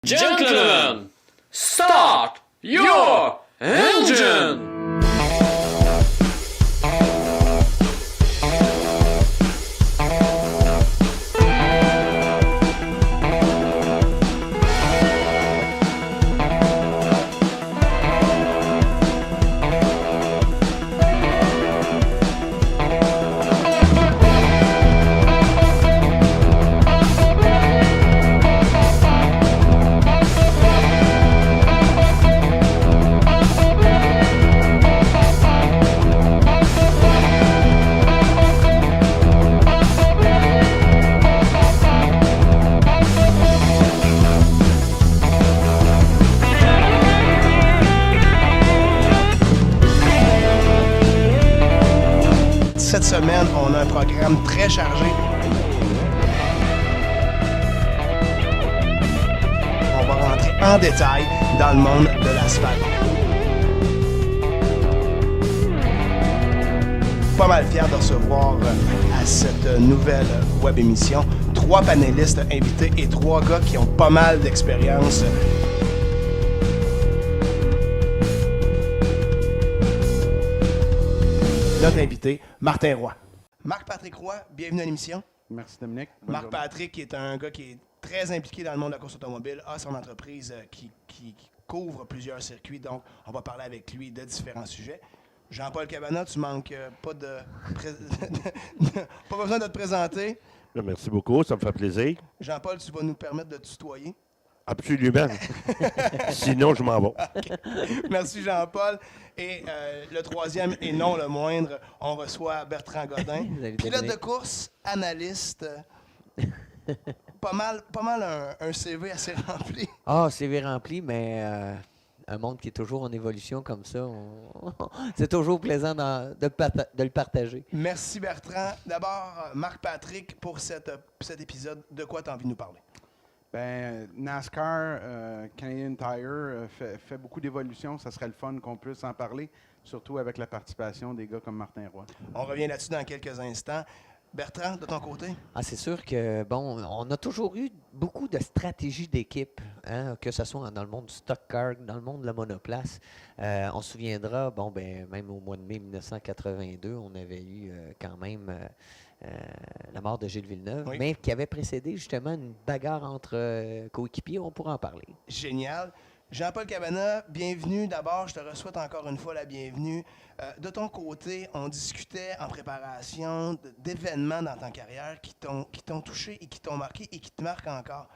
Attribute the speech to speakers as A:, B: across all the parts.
A: Gentlemen, start your engine!
B: Cette semaine, on a un programme très chargé. On va rentrer en détail dans le monde de l'asphalte. Pas mal fier de recevoir à cette nouvelle web émission 3 panélistes invités et 3 gars qui ont pas mal d'expérience. Notre invité, Martin Roy. Marc-Patrick Roy, bienvenue à l'émission.
C: Merci Dominique.
B: Marc-Patrick est un gars qui est très impliqué dans le monde de la course automobile, a son entreprise qui couvre plusieurs circuits, donc on va parler avec lui de différents sujets. Jean-Paul Cabana, tu manques pas pas besoin de te présenter.
D: Merci beaucoup, ça me fait plaisir.
B: Jean-Paul, tu vas nous permettre de tutoyer.
D: Absolument. Sinon, je m'en vais.
B: Okay. Merci Jean-Paul. Et le troisième, et non le moindre, on reçoit Bertrand Godin, pilote de course, analyste. Pas mal un CV assez rempli.
E: Ah, CV rempli, mais un monde qui est toujours en évolution comme ça, c'est toujours plaisant de le partager.
B: Merci Bertrand. D'abord, Marc-Patrick, pour cet épisode, de quoi tu as envie de nous parler?
C: Ben, NASCAR, Canadian Tire fait beaucoup d'évolutions. Ça serait le fun qu'on puisse en parler, surtout avec la participation des gars comme Martin Roy.
B: On revient là-dessus dans quelques instants. Bertrand, de ton côté?
E: Ah, c'est sûr que, bon, on a toujours eu beaucoup de stratégies d'équipe, hein, que ce soit dans le monde du stock car, dans le monde de la monoplace. On se souviendra, bon, ben, même au mois de mai 1982, on avait eu quand même la mort de Gilles Villeneuve,
B: oui,
E: mais qui avait précédé justement une bagarre entre coéquipiers. On pourra en parler.
B: Génial. Jean-Paul Cabana, bienvenue. D'abord, je te souhaite encore une fois la bienvenue. De ton côté, on discutait en préparation d'événements dans ta carrière qui t'ont touché et qui t'ont marqué et qui te marquent encore.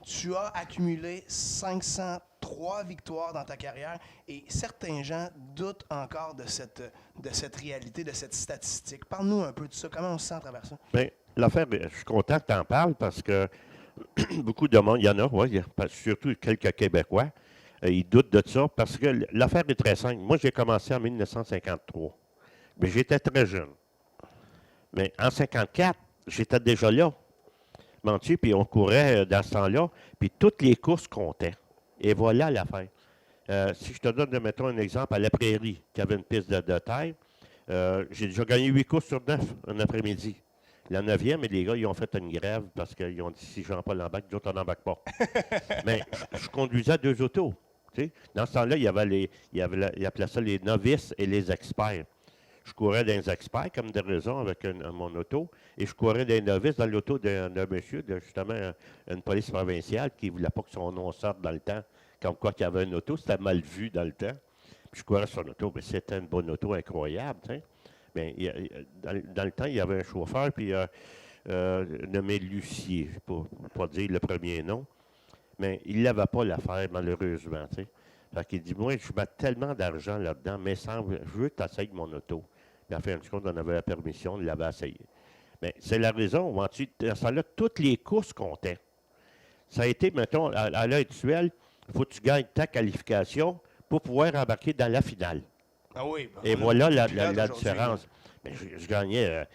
B: Tu as accumulé 503 victoires dans ta carrière et certains gens doutent encore de cette réalité, de cette statistique. Parle-nous un peu de ça. Comment on se sent à travers ça?
D: Bien, l'affaire, je suis content que tu en parles parce que beaucoup de monde, il y en a, oui, surtout quelques Québécois, ils doutent de ça parce que l'affaire est très simple. Moi, j'ai commencé en 1953, mais j'étais très jeune. Mais en 1954, j'étais déjà là. Puis on courait dans ce temps-là, puis toutes les courses comptaient. Et voilà l'affaire. Si je te donne, mettons, un exemple à la Prairie, qui avait une piste de terre, j'ai déjà gagné 8 courses sur 9 un après-midi. La 9e, et les gars, ils ont fait une grève parce qu'ils ont dit si Jean-Paul embarque, d'autres, on n'embarque pas. Mais je conduisais 2 autos. Tu sais. Dans ce temps-là, ils appelaient ça les novices et les experts. Je courais dans les experts, comme de raison, avec mon auto, et je courais des novices dans l'auto d'un monsieur, justement, une police provinciale, qui ne voulait pas que son nom sorte dans le temps, comme quoi qu'il y avait une auto, c'était mal vu dans le temps. Puis je courais sur l'auto, mais c'était une bonne auto incroyable, tu sais. Mais dans le temps, il y avait un chauffeur, puis nommé Lucier, pour ne pas dire le premier nom, mais il n'avait pas l'affaire, malheureusement, tu sais. Fait qu'il dit, moi, je mets tellement d'argent là-dedans, mais je veux que tu essayes mon auto. Puis en fin de compte, on avait la permission, on l'avait essayé. Mais c'est la raison, dans ce temps-là, toutes les courses comptaient. Ça a été, mettons, à l'heure actuelle, Il faut que tu gagnes ta qualification pour pouvoir embarquer dans la finale.
B: Ah oui.
D: Et voilà la
B: aujourd'hui.
D: différence. Mais je gagnais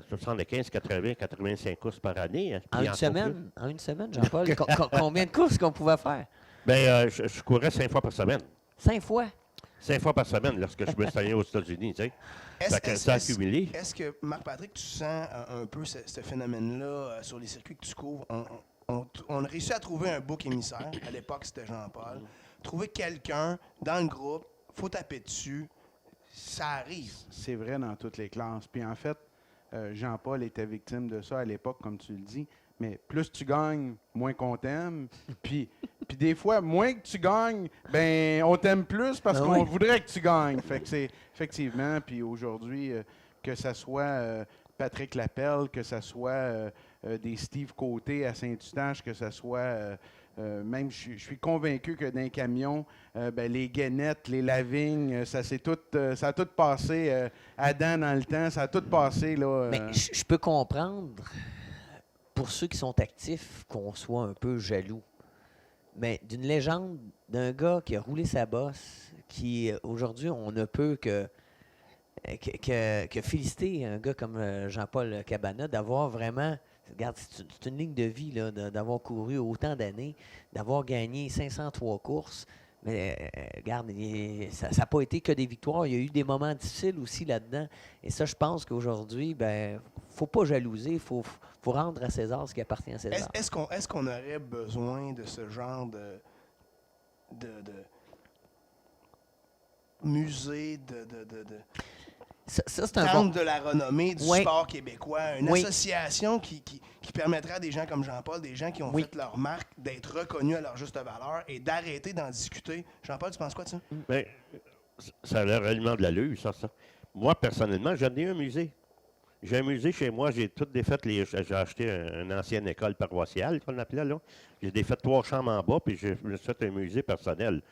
D: 75, 80, 85 courses par année. Hein,
E: En
D: puis
E: une
D: encore
E: semaine, Jean-Paul, combien de courses qu'on pouvait faire?
D: plus. Je courais 5 fois par semaine.
E: 5 fois.
D: 5 fois par semaine lorsque je me stagnais aux États-Unis. Tu sais. Fait que ça a accumulé.
B: Est-ce que, Marc-Patrick, tu sens un peu ce phénomène-là sur les circuits que tu couvres? On a réussi à trouver un bouc émissaire. À l'époque, c'était Jean-Paul. Trouver quelqu'un dans le groupe, faut taper dessus. Ça arrive.
C: C'est vrai dans toutes les classes. Puis en fait, Jean-Paul était victime de ça à l'époque, comme tu le dis. Mais plus tu gagnes, moins qu'on t'aime. Puis des fois, moins que tu gagnes, ben on t'aime plus parce
E: Ah
C: qu'on
E: oui.
C: voudrait que tu gagnes. Fait que c'est effectivement. Puis aujourd'hui, que ça soit Patrick Lapelle, que ça soit des Steve Côté à Saint-Eustache, que ça soit même, je suis convaincu que dans les camions, les Guénettes, les Lavignes, ça a tout passé. Adam dans le temps, ça a tout passé là.
E: Mais je peux comprendre, pour ceux qui sont actifs, qu'on soit un peu jaloux. Mais d'une légende, d'un gars qui a roulé sa bosse, qui aujourd'hui, on ne peut que féliciter un gars comme Jean-Paul Cabana d'avoir vraiment. Regarde, c'est une ligne de vie là, d'avoir couru autant d'années, d'avoir gagné 503 courses. Mais regarde, ça n'a pas été que des victoires. Il y a eu des moments difficiles aussi là-dedans. Et ça, je pense qu'aujourd'hui, faut pas jalouser. Il faut rendre à César ce qui appartient à César.
B: Est-ce qu'on aurait besoin de ce genre de musée,
E: Ça, c'est un
B: temple
E: bon.
B: de la renommée du
E: Oui.
B: sport québécois, une
E: Oui.
B: association qui permettrait à des gens comme Jean-Paul, des gens qui ont
E: Oui.
B: fait leur marque, d'être reconnus à leur juste valeur et d'arrêter d'en discuter. Jean-Paul, tu penses quoi de ça?
D: Ben, ça a l'air réellement de l'allure, ça. Moi, personnellement, j'en ai un musée. J'ai un musée chez moi, j'ai tout défait. J'ai acheté une ancienne école paroissiale, qu'on appelait là. J'ai défait 3 chambres en bas, puis j'ai fait un musée personnel.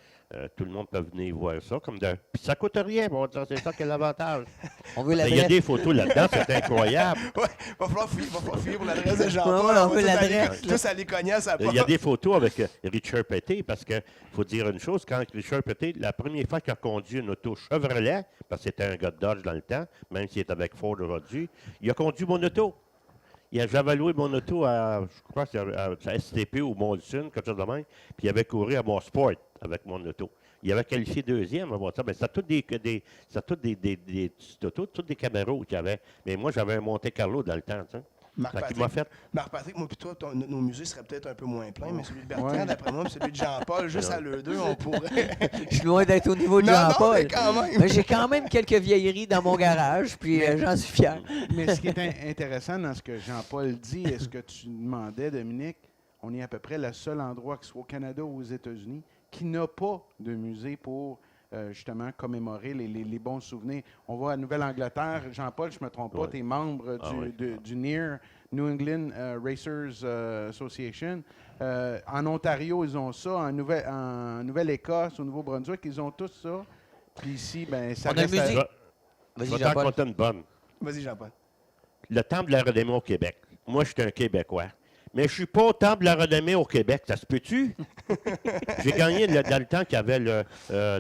D: Tout le monde peut venir voir ça. Puis ça coûte rien, bon, c'est ça qui est l'avantage.
E: On veut
D: Il y a
E: l'adresse.
D: des photos là-dedans, c'est incroyable.
B: Ouais, va falloir fouiller pour l'adresse de Jean-Paul.
E: Ouais, on
B: va
E: veut
B: tous
E: l'adresse,
B: aller-
E: là.
B: Tous aller cogner à sa porte.
D: Il y a des photos avec Richard Petty, parce que faut dire une chose, quand Richard Petty, la première fois qu'il a conduit une auto Chevrolet, parce que c'était un gars de Dodge dans le temps, même s'il est avec Ford aujourd'hui, il a conduit mon auto. J'avais loué mon auto je crois que c'est à STP ou Molson, quelque chose de même, puis il avait couru à mon sport avec mon auto. Il avait qualifié deuxième à mon ça, mais c'était toutes des petites autos, toutes des Camaro qu'il y avait. Mais moi, j'avais un Monte Carlo dans le temps, tu sais. Fait qu'il m'a fait.
B: Marc-Patrick, moi puis toi, nos musées seraient peut-être un peu moins pleins, mais celui de Bertrand,
C: Ouais.
B: d'après moi, puis celui de Jean-Paul, juste à l'eux deux, on pourrait...
E: Je suis loin d'être au niveau de
B: Non, non,
E: Jean-Paul.
B: mais quand même.
E: Mais j'ai quand même quelques vieilleries dans mon garage, puis j'en suis fier.
C: Mais ce qui est intéressant dans ce que Jean-Paul dit et ce que tu demandais, Dominique, on est à peu près le seul endroit, que ce soit au Canada ou aux États-Unis, qui n'a pas de musée pour justement commémorer les bons souvenirs. On va à Nouvelle-Angleterre. Jean-Paul, je ne me trompe pas,
D: Ouais.
C: tu es membre
D: Ah oui.
C: du NEAR, New England Racers Association. En Ontario, ils ont ça. En Nouvelle-Écosse, au Nouveau-Brunswick, ils ont tous ça. Puis ici, ça
E: On a un
C: reste à-
E: musée.
D: Je
E: Vas-y,
D: vais t'en
E: Jean-Paul.
D: compter une bonne.
B: Vas-y, Jean-Paul.
D: Le Temple de la Renommée au Québec. Moi, je suis un Québécois. Mais je suis pas au Temple de la Renommée au Québec. Ça se peut-tu? J'ai gagné dans le temps qu'il y avait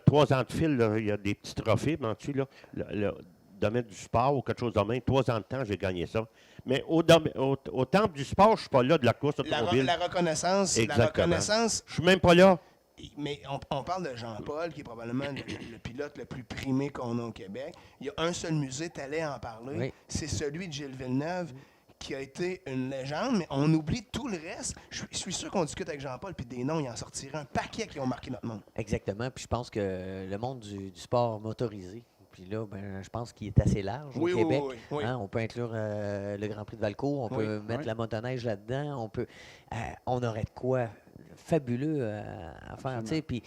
D: 3 ans de fil. Là, il y a des petits trophées, dessus là, le domaine du sport ou quelque chose de même. 3 ans de temps, j'ai gagné ça. Mais au Temple du sport, je ne suis pas là de la course automobile.
B: La reconnaissance,
D: Exactement. Je suis même pas là.
B: mais on parle de Jean-Paul, qui est probablement le pilote le plus primé qu'on a au Québec. Il y a un seul musée, tu allais en parler,
E: Oui.
B: c'est celui de Gilles Villeneuve, qui a été une légende, mais on oublie tout le reste. Je suis sûr qu'on discute avec Jean-Paul, puis des noms, il en sortirait un paquet qui ont marqué notre monde.
E: Exactement. Puis je pense que le monde du sport motorisé, puis là, je pense qu'il est assez large
B: Oui,
E: au
B: oui,
E: Québec.
B: oui, oui.
E: Hein, on peut inclure le Grand Prix de Valcourt, on peut mettre
C: oui.
E: la motoneige là-dedans, on aurait de quoi fabuleux à faire. Tu sais. Puis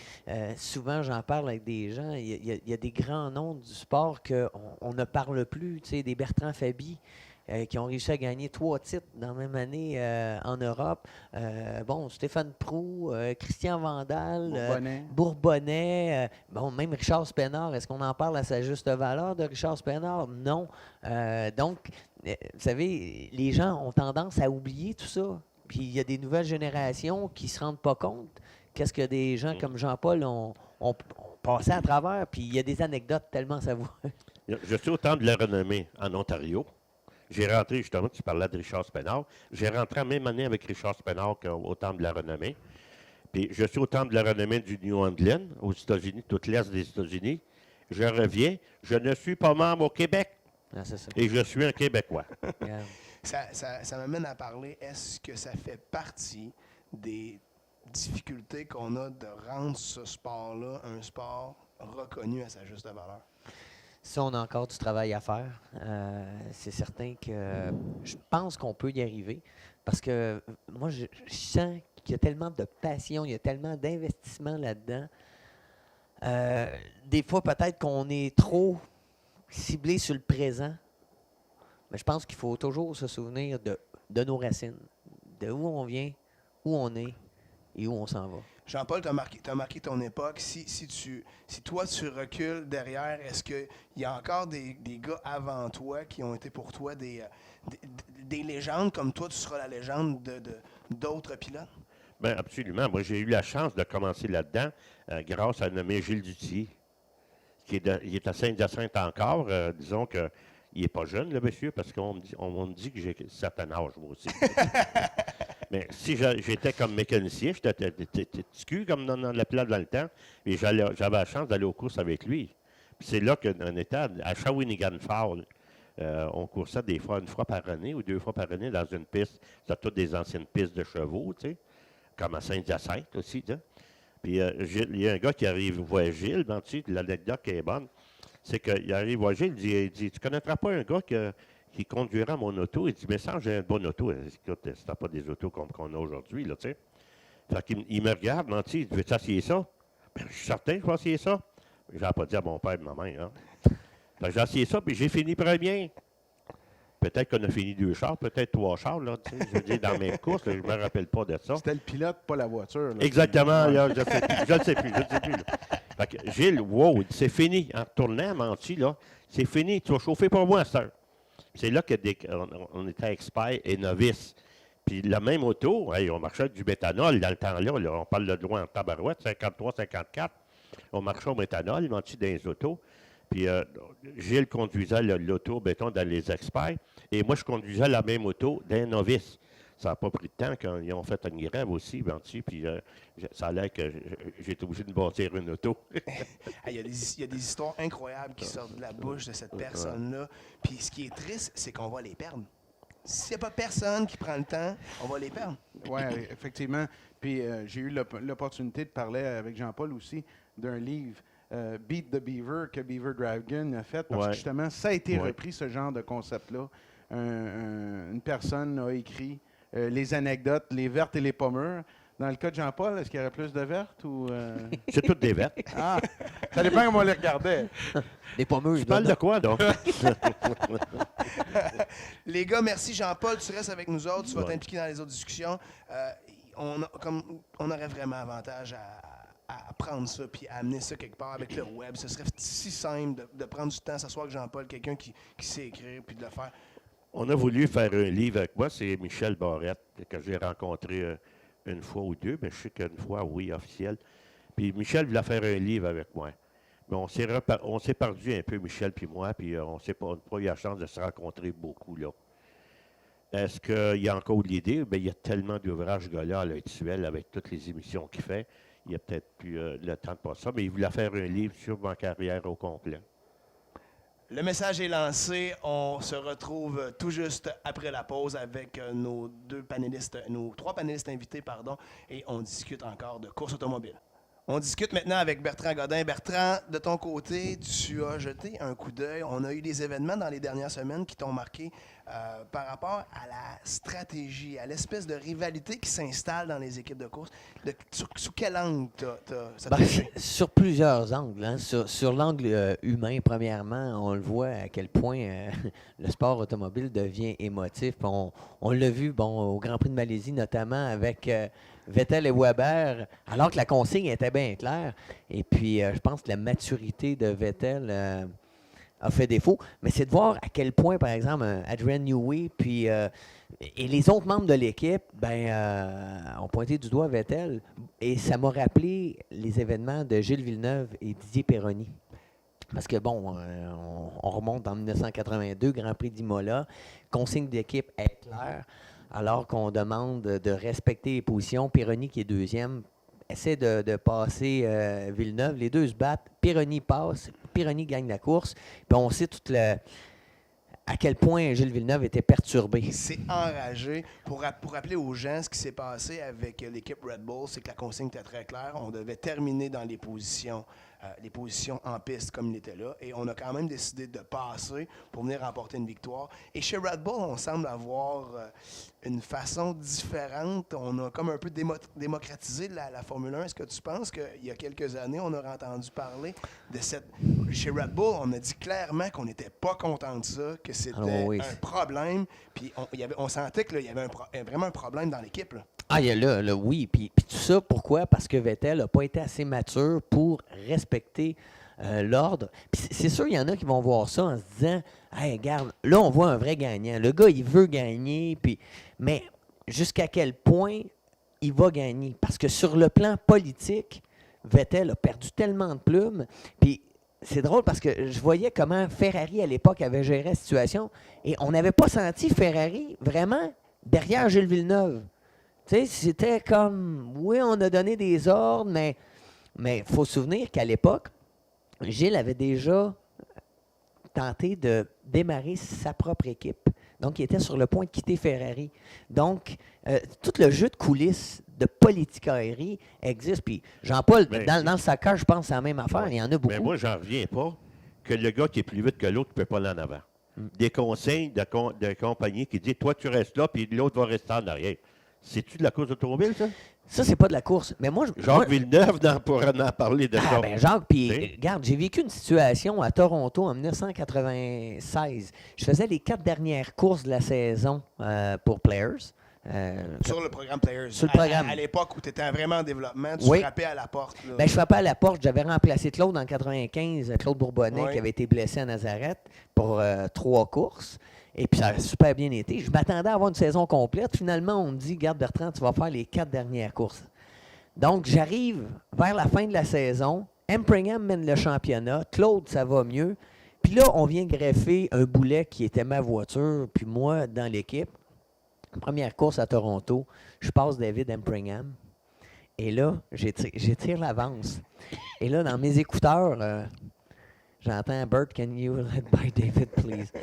E: souvent, j'en parle avec des gens, il y a des grands noms du sport qu'on ne parle plus, tu sais, des Bertrand Fabi. Qui ont réussi à gagner 3 titres dans la même année en Europe. Stéphane Proulx, Christian Vandal, Bourbonnais, même Richard Spenard. Est-ce qu'on en parle à sa juste valeur de Richard Spenard? Non. Donc, vous savez, les gens ont tendance à oublier tout ça. Puis il y a des nouvelles générations qui ne se rendent pas compte qu'est-ce que des gens comme Jean-Paul ont passé à travers. Puis il y a des anecdotes tellement savoureuses.
D: Je suis au Temple de la Renommée en Ontario. J'ai rentré, justement, tu parlais de Richard Spenard. J'ai rentré en même année avec Richard Spenard au Temple de la Renommée. Puis je suis au Temple de la Renommée du New England, aux États-Unis, toute l'Est des États-Unis. Je reviens, je ne suis pas membre au Québec
E: Ah, c'est ça.
D: et je suis un Québécois.
E: Regarde.
B: Ça m'amène à parler, est-ce que ça fait partie des difficultés qu'on a de rendre ce sport-là un sport reconnu à sa juste valeur?
E: Ça, on a encore du travail à faire. C'est certain que je pense qu'on peut y arriver parce que moi, je sens qu'il y a tellement de passion, il y a tellement d'investissement là-dedans. Des fois, peut-être qu'on est trop ciblé sur le présent, mais je pense qu'il faut toujours se souvenir de nos racines, de où on vient, où on est et où on s'en va.
B: Jean-Paul, tu as marqué ton époque. Si toi, tu recules derrière, est-ce qu'il y a encore des gars avant toi qui ont été pour toi des légendes, comme toi, tu seras la légende d'autres pilotes?
D: Bien, absolument. Moi, j'ai eu la chance de commencer là-dedans grâce à un nommé Gilles Dutier, il est à Saint-Hyacinthe encore. Disons que il n'est pas jeune, le monsieur, parce qu'on me dit que j'ai un certain âge, moi aussi. Mais si j'étais comme mécanicien, j'étais petit cul comme dans la pilote dans le temps, et j'avais la chance d'aller aux courses avec lui. Puis c'est là qu'on était à Shawinigan Falls. On coursait des fois, une fois par année ou 2 fois par année dans une piste. C'était toutes des anciennes pistes de chevaux, tu sais, comme à Saint-Hyacinthe aussi, tu sais. Puis il y a un gars qui arrive voir Gilles, ben, tu sais, l'anecdote qui est bonne, c'est qu'il arrive voir Gilles, il dit, tu connaîtras pas un gars qui conduira mon auto? Il dit, mais ça, j'ai une bonne auto. Écoute, c'était pas des autos comme qu'on a aujourd'hui, là, tu sais. Fait qu'il me regarde, ben, tu sais, il dit, veux-tu essayer ça? Ben, je suis certain que je vais essayer ça. Je n'ai pas dit à mon père et ma mère, hein. Fait que j'ai essayé ça, puis j'ai fini premier. Peut-être qu'on a fini 2 chars, peut-être 3 chars, là, tu sais, je veux dire, dans mes courses, là, je ne me rappelle pas de ça.
C: C'était le pilote, pas la voiture. Là.
D: Exactement, là, je ne sais plus. Là. Fait que Gilles, wow, c'est fini. En retournant à Manti, là, c'est fini, tu vas chauffer pour moi, sœur. C'est là qu'on était experts et novices. Puis la même auto, hey, on marchait avec du méthanol dans le temps-là, là, on parle de loin en tabarouette, 53, 54. On marchait au méthanol, Manti dans les autos. Puis Gilles conduisait l'auto, béton, dans les experts. Et moi, je conduisais la même auto d'un novice. Ça n'a pas pris de temps quand ils ont fait une grève aussi, puis ça a l'air que j'ai été obligé de bâtir une auto.
B: Il y a des histoires incroyables qui sortent de la bouche de cette personne-là. Puis ce qui est triste, c'est qu'on va les perdre. S'il n'y a pas personne qui prend le temps, on va les perdre.
C: Oui, effectivement. Puis j'ai eu l'opportunité de parler avec Jean-Paul aussi d'un livre, Beat the Beaver, que Beaver Dragon a fait, parce que justement, ça a été repris, ce genre de concept-là. Une personne a écrit les anecdotes, les vertes et les pommures. Dans le cas de Jean-Paul, est-ce qu'il y aurait plus de vertes ou...
D: C'est toutes des vertes.
C: Ah, ça dépend comment on les regardait.
E: Les pommeuses.
D: Tu parles de quoi, donc?
B: Les gars, merci Jean-Paul. Tu restes avec nous autres. Tu vas t'impliquer dans les autres discussions. On aurait vraiment avantage à prendre ça puis à amener ça quelque part avec le web. Ce serait si simple de prendre du temps, s'asseoir avec Jean-Paul, quelqu'un qui sait écrire, puis de le faire.
D: On a voulu faire un livre avec moi. C'est Michel Barrette, que j'ai rencontré une fois ou 2, mais je sais qu'une fois, oui, officiel. Puis Michel voulait faire un livre avec moi. Mais on s'est perdu un peu, Michel puis moi, puis on n'a pas eu la chance de se rencontrer beaucoup, là. Est-ce qu'il y a encore l'idée? Bien, il y a tellement d'ouvrages gars-là à l'heure actuelle avec toutes les émissions qu'il fait. Il n'y a peut-être plus le temps de passer ça, mais il voulait faire un livre sur ma carrière au complet.
B: Le message est lancé. On se retrouve tout juste après la pause avec nos 3 panélistes invités, et on discute encore de course automobile. On discute maintenant avec Bertrand Godin. Bertrand, de ton côté, tu as jeté un coup d'œil. On a eu des événements dans les dernières semaines qui t'ont marqué par rapport à la stratégie, à l'espèce de rivalité qui s'installe dans les équipes de course. Sous quel angle ça t'a touché?
E: Sur plusieurs angles. Hein. Sur l'angle humain, premièrement, on le voit à quel point le sport automobile devient émotif. On l'a vu au Grand Prix de Malaisie, notamment avec Vettel et Weber, alors que la consigne était bien claire. Et puis, je pense que la maturité de Vettel a fait défaut. Mais c'est de voir à quel point, par exemple, Adrian Newey et les autres membres de l'équipe ont pointé du doigt Vettel. Et ça m'a rappelé les événements de Gilles Villeneuve et Didier Perroni. Parce que, bon, on remonte en 1982, Grand Prix d'Imola, consigne d'équipe est claire, alors qu'on demande de respecter les positions. Perroni, qui est deuxième, essaie de passer Villeneuve. Les deux se battent. Perroni passe. Perroni gagne la course. Puis on sait à quel point Gilles Villeneuve était perturbé.
B: Il s'est enragé. Pour rappeler aux gens ce qui s'est passé avec l'équipe Red Bull, c'est que la consigne était très claire. On devait terminer dans les positions en piste comme il était là. Et on a quand même décidé de passer pour venir remporter une victoire. Et chez Red Bull, on semble avoir une façon différente. On a comme un peu démocratisé la Formule 1. Est-ce que tu penses qu'il y a quelques années, on aurait entendu parler de cette... Chez Red Bull, on a dit clairement qu'on n'était pas content de ça, que c'était un problème. Puis on sentait qu'il y avait vraiment un problème dans l'équipe, là.
E: Ah, il y a là, oui. Puis tout ça, pourquoi? Parce que Vettel n'a pas été assez mature pour respecter l'ordre. Puis c'est sûr, il y en a qui vont voir ça en se disant, « Hey, regarde, là, on voit un vrai gagnant. Le gars, il veut gagner. » Mais jusqu'à quel point il va gagner? Parce que sur le plan politique, Vettel a perdu tellement de plumes. Puis c'est drôle parce que je voyais comment Ferrari, à l'époque, avait géré la situation. Et on n'avait pas senti Ferrari vraiment derrière Gilles Villeneuve. Tu sais, c'était comme, oui, on a donné des ordres, mais il faut se souvenir qu'à l'époque, Gilles avait déjà tenté de démarrer sa propre équipe. Donc, il était sur le point de quitter Ferrari. Donc, tout le jeu de coulisses de politicaillerie existe. Puis, Jean-Paul, dans le soccer, je pense que c'est la même affaire. Il y en a beaucoup.
D: Mais moi, j'en reviens pas que le gars qui est plus vite que l'autre ne peut pas aller en avant. Des conseils de compagnie qui disent, toi, tu restes là, puis l'autre va rester en arrière. C'est-tu de la course automobile, ça?
E: Ça, c'est pas de la course. Mais moi,
D: Villeneuve pourrait en parler de ça.
E: Ben Jacques, puis regarde, j'ai vécu une situation à Toronto en 1996. Je faisais les 4 dernières courses de la saison pour Players.
B: Sur le programme Players.
E: Sur le programme.
B: À l'époque où tu étais vraiment en développement, tu frappais à la porte. Là.
E: Ben, je frappais à la porte. J'avais remplacé Claude en 95, Claude Bourbonnais, qui avait été blessé à Nazareth pour 3 courses. Et puis, ça a super bien été. Je m'attendais à avoir une saison complète. Finalement, on me dit, garde Bertrand, tu vas faire les 4 dernières courses. Donc, j'arrive vers la fin de la saison. Empringham mène le championnat. Claude, ça va mieux. Puis là, on vient greffer un boulet qui était ma voiture, puis moi, dans l'équipe. Première course à Toronto, je passe David Empringham. Et là, j'étire l'avance. Et là, dans mes écouteurs... j'entends Bert, can you let by David, please?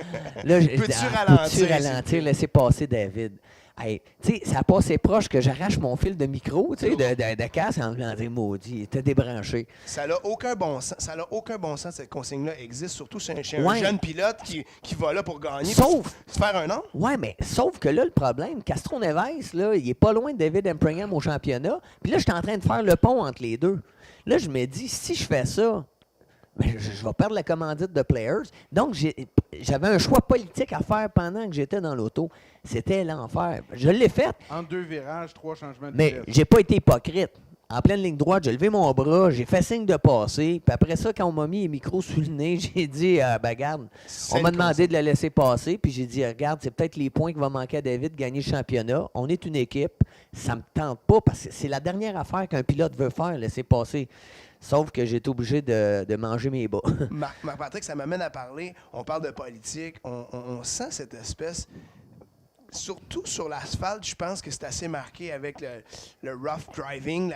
E: Là, peux-tu ralentir, laisser passer David? Hey, ça a passé proche que j'arrache mon fil de micro, de casse, en me disant, maudit, il était débranché.
B: Ça n'a aucun bon sens. Ça n'a aucun bon sens, cette consigne-là existe, surtout chez un jeune pilote qui va là pour gagner.
E: Sauf...
B: Se faire un nom?
E: Oui, mais sauf que là, le problème, Castro Neves, là, il est pas loin de David Empringham au championnat. Puis là, je suis en train de faire le pont entre les deux. Là, je me dis, si je fais ça, ben, je vais perdre la commandite de Players. Donc, j'avais un choix politique à faire pendant que j'étais dans l'auto. C'était l'enfer. Je l'ai fait.
C: En 2 virages, 3 changements de
E: Mais
C: vitesse.
E: j'ai pas été hypocrite. En pleine ligne droite, j'ai levé mon bras, j'ai fait signe de passer. Puis après ça, quand on m'a mis les micros sous le nez, j'ai dit, ben regarde, on m'a demandé de la laisser passer. Puis j'ai dit, regarde, c'est peut-être les points qui vont manquer à David de gagner le championnat. On est une équipe. Ça me tente pas parce que c'est la dernière affaire qu'un pilote veut faire, laisser passer. Sauf que j'ai été obligé de manger mes bas.
B: Marc-Patrick, ça m'amène à parler. On parle de politique. On sent cette espèce... Surtout sur l'asphalte, je pense que c'est assez marqué avec le rough driving,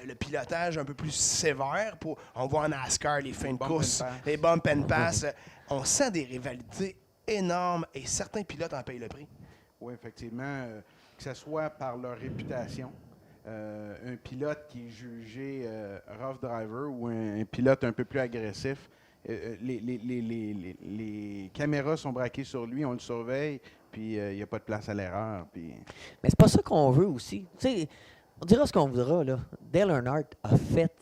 B: le pilotage un peu plus sévère. On voit en NASCAR les fins de course, les bump and pass. On sent des rivalités énormes et certains pilotes en payent le prix.
C: Oui, effectivement, que ce soit par leur réputation. Un pilote qui est jugé rough driver ou un pilote un peu plus agressif, les caméras sont braquées sur lui, on le surveille, puis il n'y a pas de place à l'erreur. Puis...
E: Mais c'est pas ça qu'on veut aussi. T'sais, on dira ce qu'on voudra, là. Dale Earnhardt a fait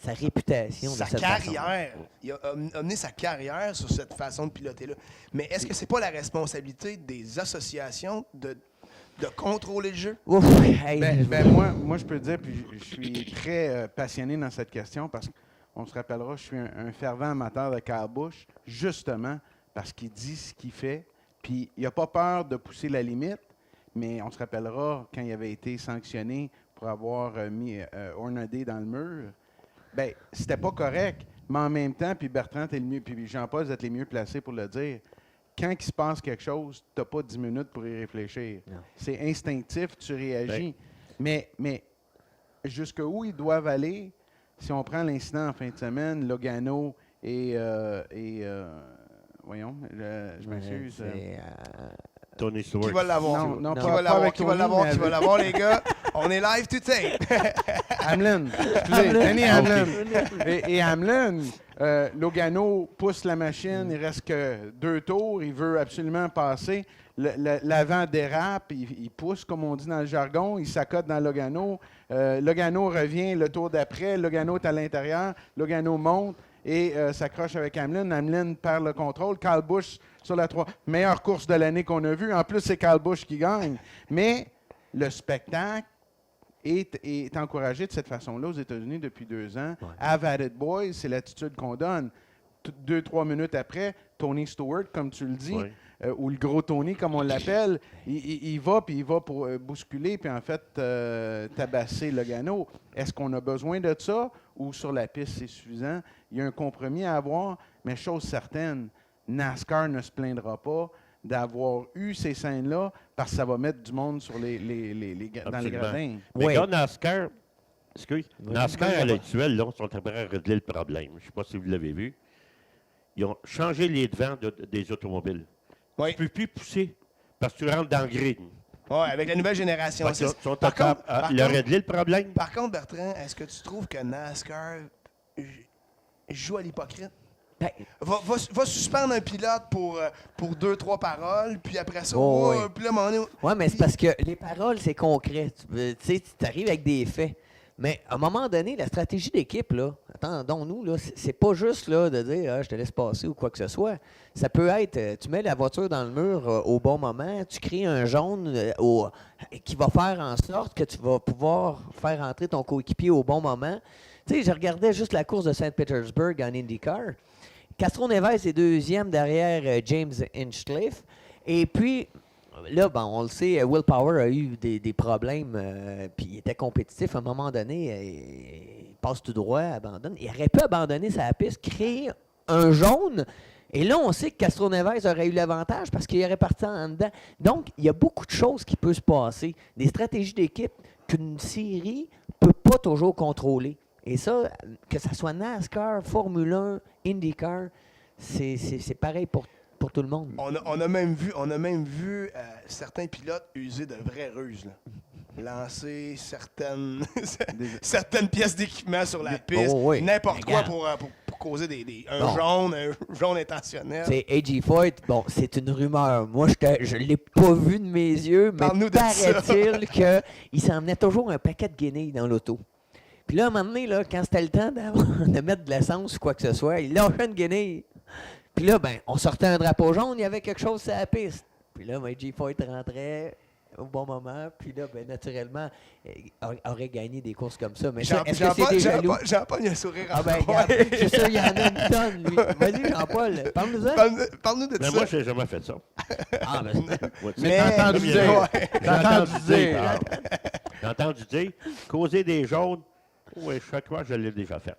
E: sa réputation de cette
B: carrière. Il a amené sa carrière sur cette façon de piloter-là. Mais est-ce que c'est pas la responsabilité des associations de contrôler le jeu?
E: Ouf,
C: moi, je peux dire, puis je suis très passionné dans cette question parce qu'on se rappellera, je suis un fervent amateur de Kyle Busch, justement parce qu'il dit ce qu'il fait, puis il n'a pas peur de pousser la limite, mais on se rappellera quand il avait été sanctionné pour avoir mis Hornaday dans le mur, ben c'était pas correct. Mais en même temps, puis Bertrand, t'es le mieux, puis Jean-Paul, vous êtes les mieux placés pour le dire. Quand il se passe quelque chose, tu n'as pas 10 minutes pour y réfléchir.
E: Non.
C: C'est instinctif, tu réagis. Mais jusqu'où ils doivent aller, si on prend l'incident en fin de semaine, Logano et voyons, je m'excuse.
D: Tony Stewart.
B: Qui va l'avoir?
C: Non, non,
B: Qui
C: pas-
B: va
C: pas
B: l'avoir?
C: avec
B: Qui va
C: Tony,
B: l'avoir?
C: mais
B: Qui va
C: avec-
B: l'avoir, les gars? On est live to tape.
C: Hamlin, excusez, Danny Hamlin. Et Hamlin, Logano pousse la machine, il reste que 2 tours, il veut absolument passer. L'avant dérape, il pousse, comme on dit dans le jargon, il s'accote dans Logano. Logano revient le tour d'après, Logano est à l'intérieur, Logano monte et s'accroche avec Hamlin. Hamlin perd le contrôle. Kyle Busch sur la 3. Meilleure course de l'année qu'on a vue. En plus, c'est Kyle Busch qui gagne. Mais le spectacle est encouragé de cette façon-là aux États-Unis depuis 2 ans.
E: Ouais.
C: Have at it, boys, c'est l'attitude qu'on donne. 2-3 minutes après, Tony Stewart, comme tu le dis,
D: Ouais.
C: ou le gros Tony, comme on l'appelle, il va pour bousculer, puis en fait, tabasser Logano. Est-ce qu'on a besoin de ça, ou sur la piste, c'est suffisant? Il y a un compromis à avoir, mais chose certaine, NASCAR ne se plaindra pas d'avoir eu ces scènes-là, parce que ça va mettre du monde sur dans les
D: Absolument.
C: gradins.
D: Mais
E: Ouais.
D: quand NASCAR, NASCAR
C: Vas-y.
D: à l'actuel, là, sont en train de régler le problème. Je ne sais pas si vous l'avez vu. Ils ont changé les devants des automobiles.
B: Oui.
D: Tu ne peux plus pousser parce que tu rentres dans le grid.
B: Ouais, avec la nouvelle génération.
D: Fait qu'ils
B: c'est-
D: sont
B: Par
D: capables
B: contre- par
D: de
B: contre-
D: régler le problème.
B: Par contre, Bertrand, est-ce que tu trouves que NASCAR joue à l'hypocrite?
E: Ben,
B: Va suspendre un pilote pour 2-3 paroles, puis après ça,
E: Oh,
B: ouais,
E: oui.
B: puis là, à un moment donné,
E: ouais, mais c'est parce que les paroles, c'est concret. Tu sais, tu arrives avec des faits. Mais à un moment donné, la stratégie d'équipe, là, attendons-nous, là, c'est pas juste là, de dire ah, je te laisse passer ou quoi que ce soit. Ça peut être, tu mets la voiture dans le mur au bon moment, tu crées un jaune qui va faire en sorte que tu vas pouvoir faire entrer ton coéquipier au bon moment. Tu sais, je regardais juste la course de Saint-Pétersbourg en IndyCar. Castro Neves est deuxième derrière James Hinchcliffe. Et puis, là, ben, on le sait, Will Power a eu des problèmes, puis il était compétitif. À un moment donné, il passe tout droit, abandonne. Il aurait pu abandonner sa piste, créer un jaune. Et là, on sait que Castro Neves aurait eu l'avantage parce qu'il aurait parti en dedans. Donc, il y a beaucoup de choses qui peuvent se passer. Des stratégies d'équipe qu'une série ne peut pas toujours contrôler. Et ça, que ce soit NASCAR, Formule 1, IndyCar, c'est pareil pour tout le monde.
B: on a même vu certains pilotes user de vraies ruses. Là. Lancer certaines pièces d'équipement sur la piste,
E: Oh, oui.
B: n'importe quoi
E: Regarde.
B: pour causer un
E: Bon.
B: jaune intentionnel.
E: C'est A.J. Foyt, bon, c'est une rumeur. Moi, je ne l'ai pas vu de mes yeux, mais
B: Parle-nous de ça.
E: paraît-il qu'il s'emmenait toujours un paquet de guenilles dans l'auto. Puis là, à un moment donné, là, quand c'était le temps de mettre de l'essence ou quoi que ce soit, il lâchait une guenille. Puis là, ben, on sortait un drapeau jaune, il y avait quelque chose sur la piste. Puis là, A.J. Foyt rentrait au bon moment, puis là, ben, naturellement, aurait gagné des courses comme ça. Mais ça, est-ce que c'est des jaloux?
B: Jean-Paul, il a un sourire en
E: Ah ben, regarde, je suis sûr qu'il y en a une tonne, lui. Vas-y, Jean-Paul, parle-nous-en.
B: Parle-nous de
D: Mais
B: ça.
D: moi, je n'ai jamais fait ça.
E: Ah, ben,
D: Moi, tu sais,
C: Mais t'as entendu
D: J'ai
C: dire.
B: Ouais.
C: T'as entendu dire.
D: J'ai entendu dire, causer des jaunes, oui, chaque fois, je l'ai déjà fait.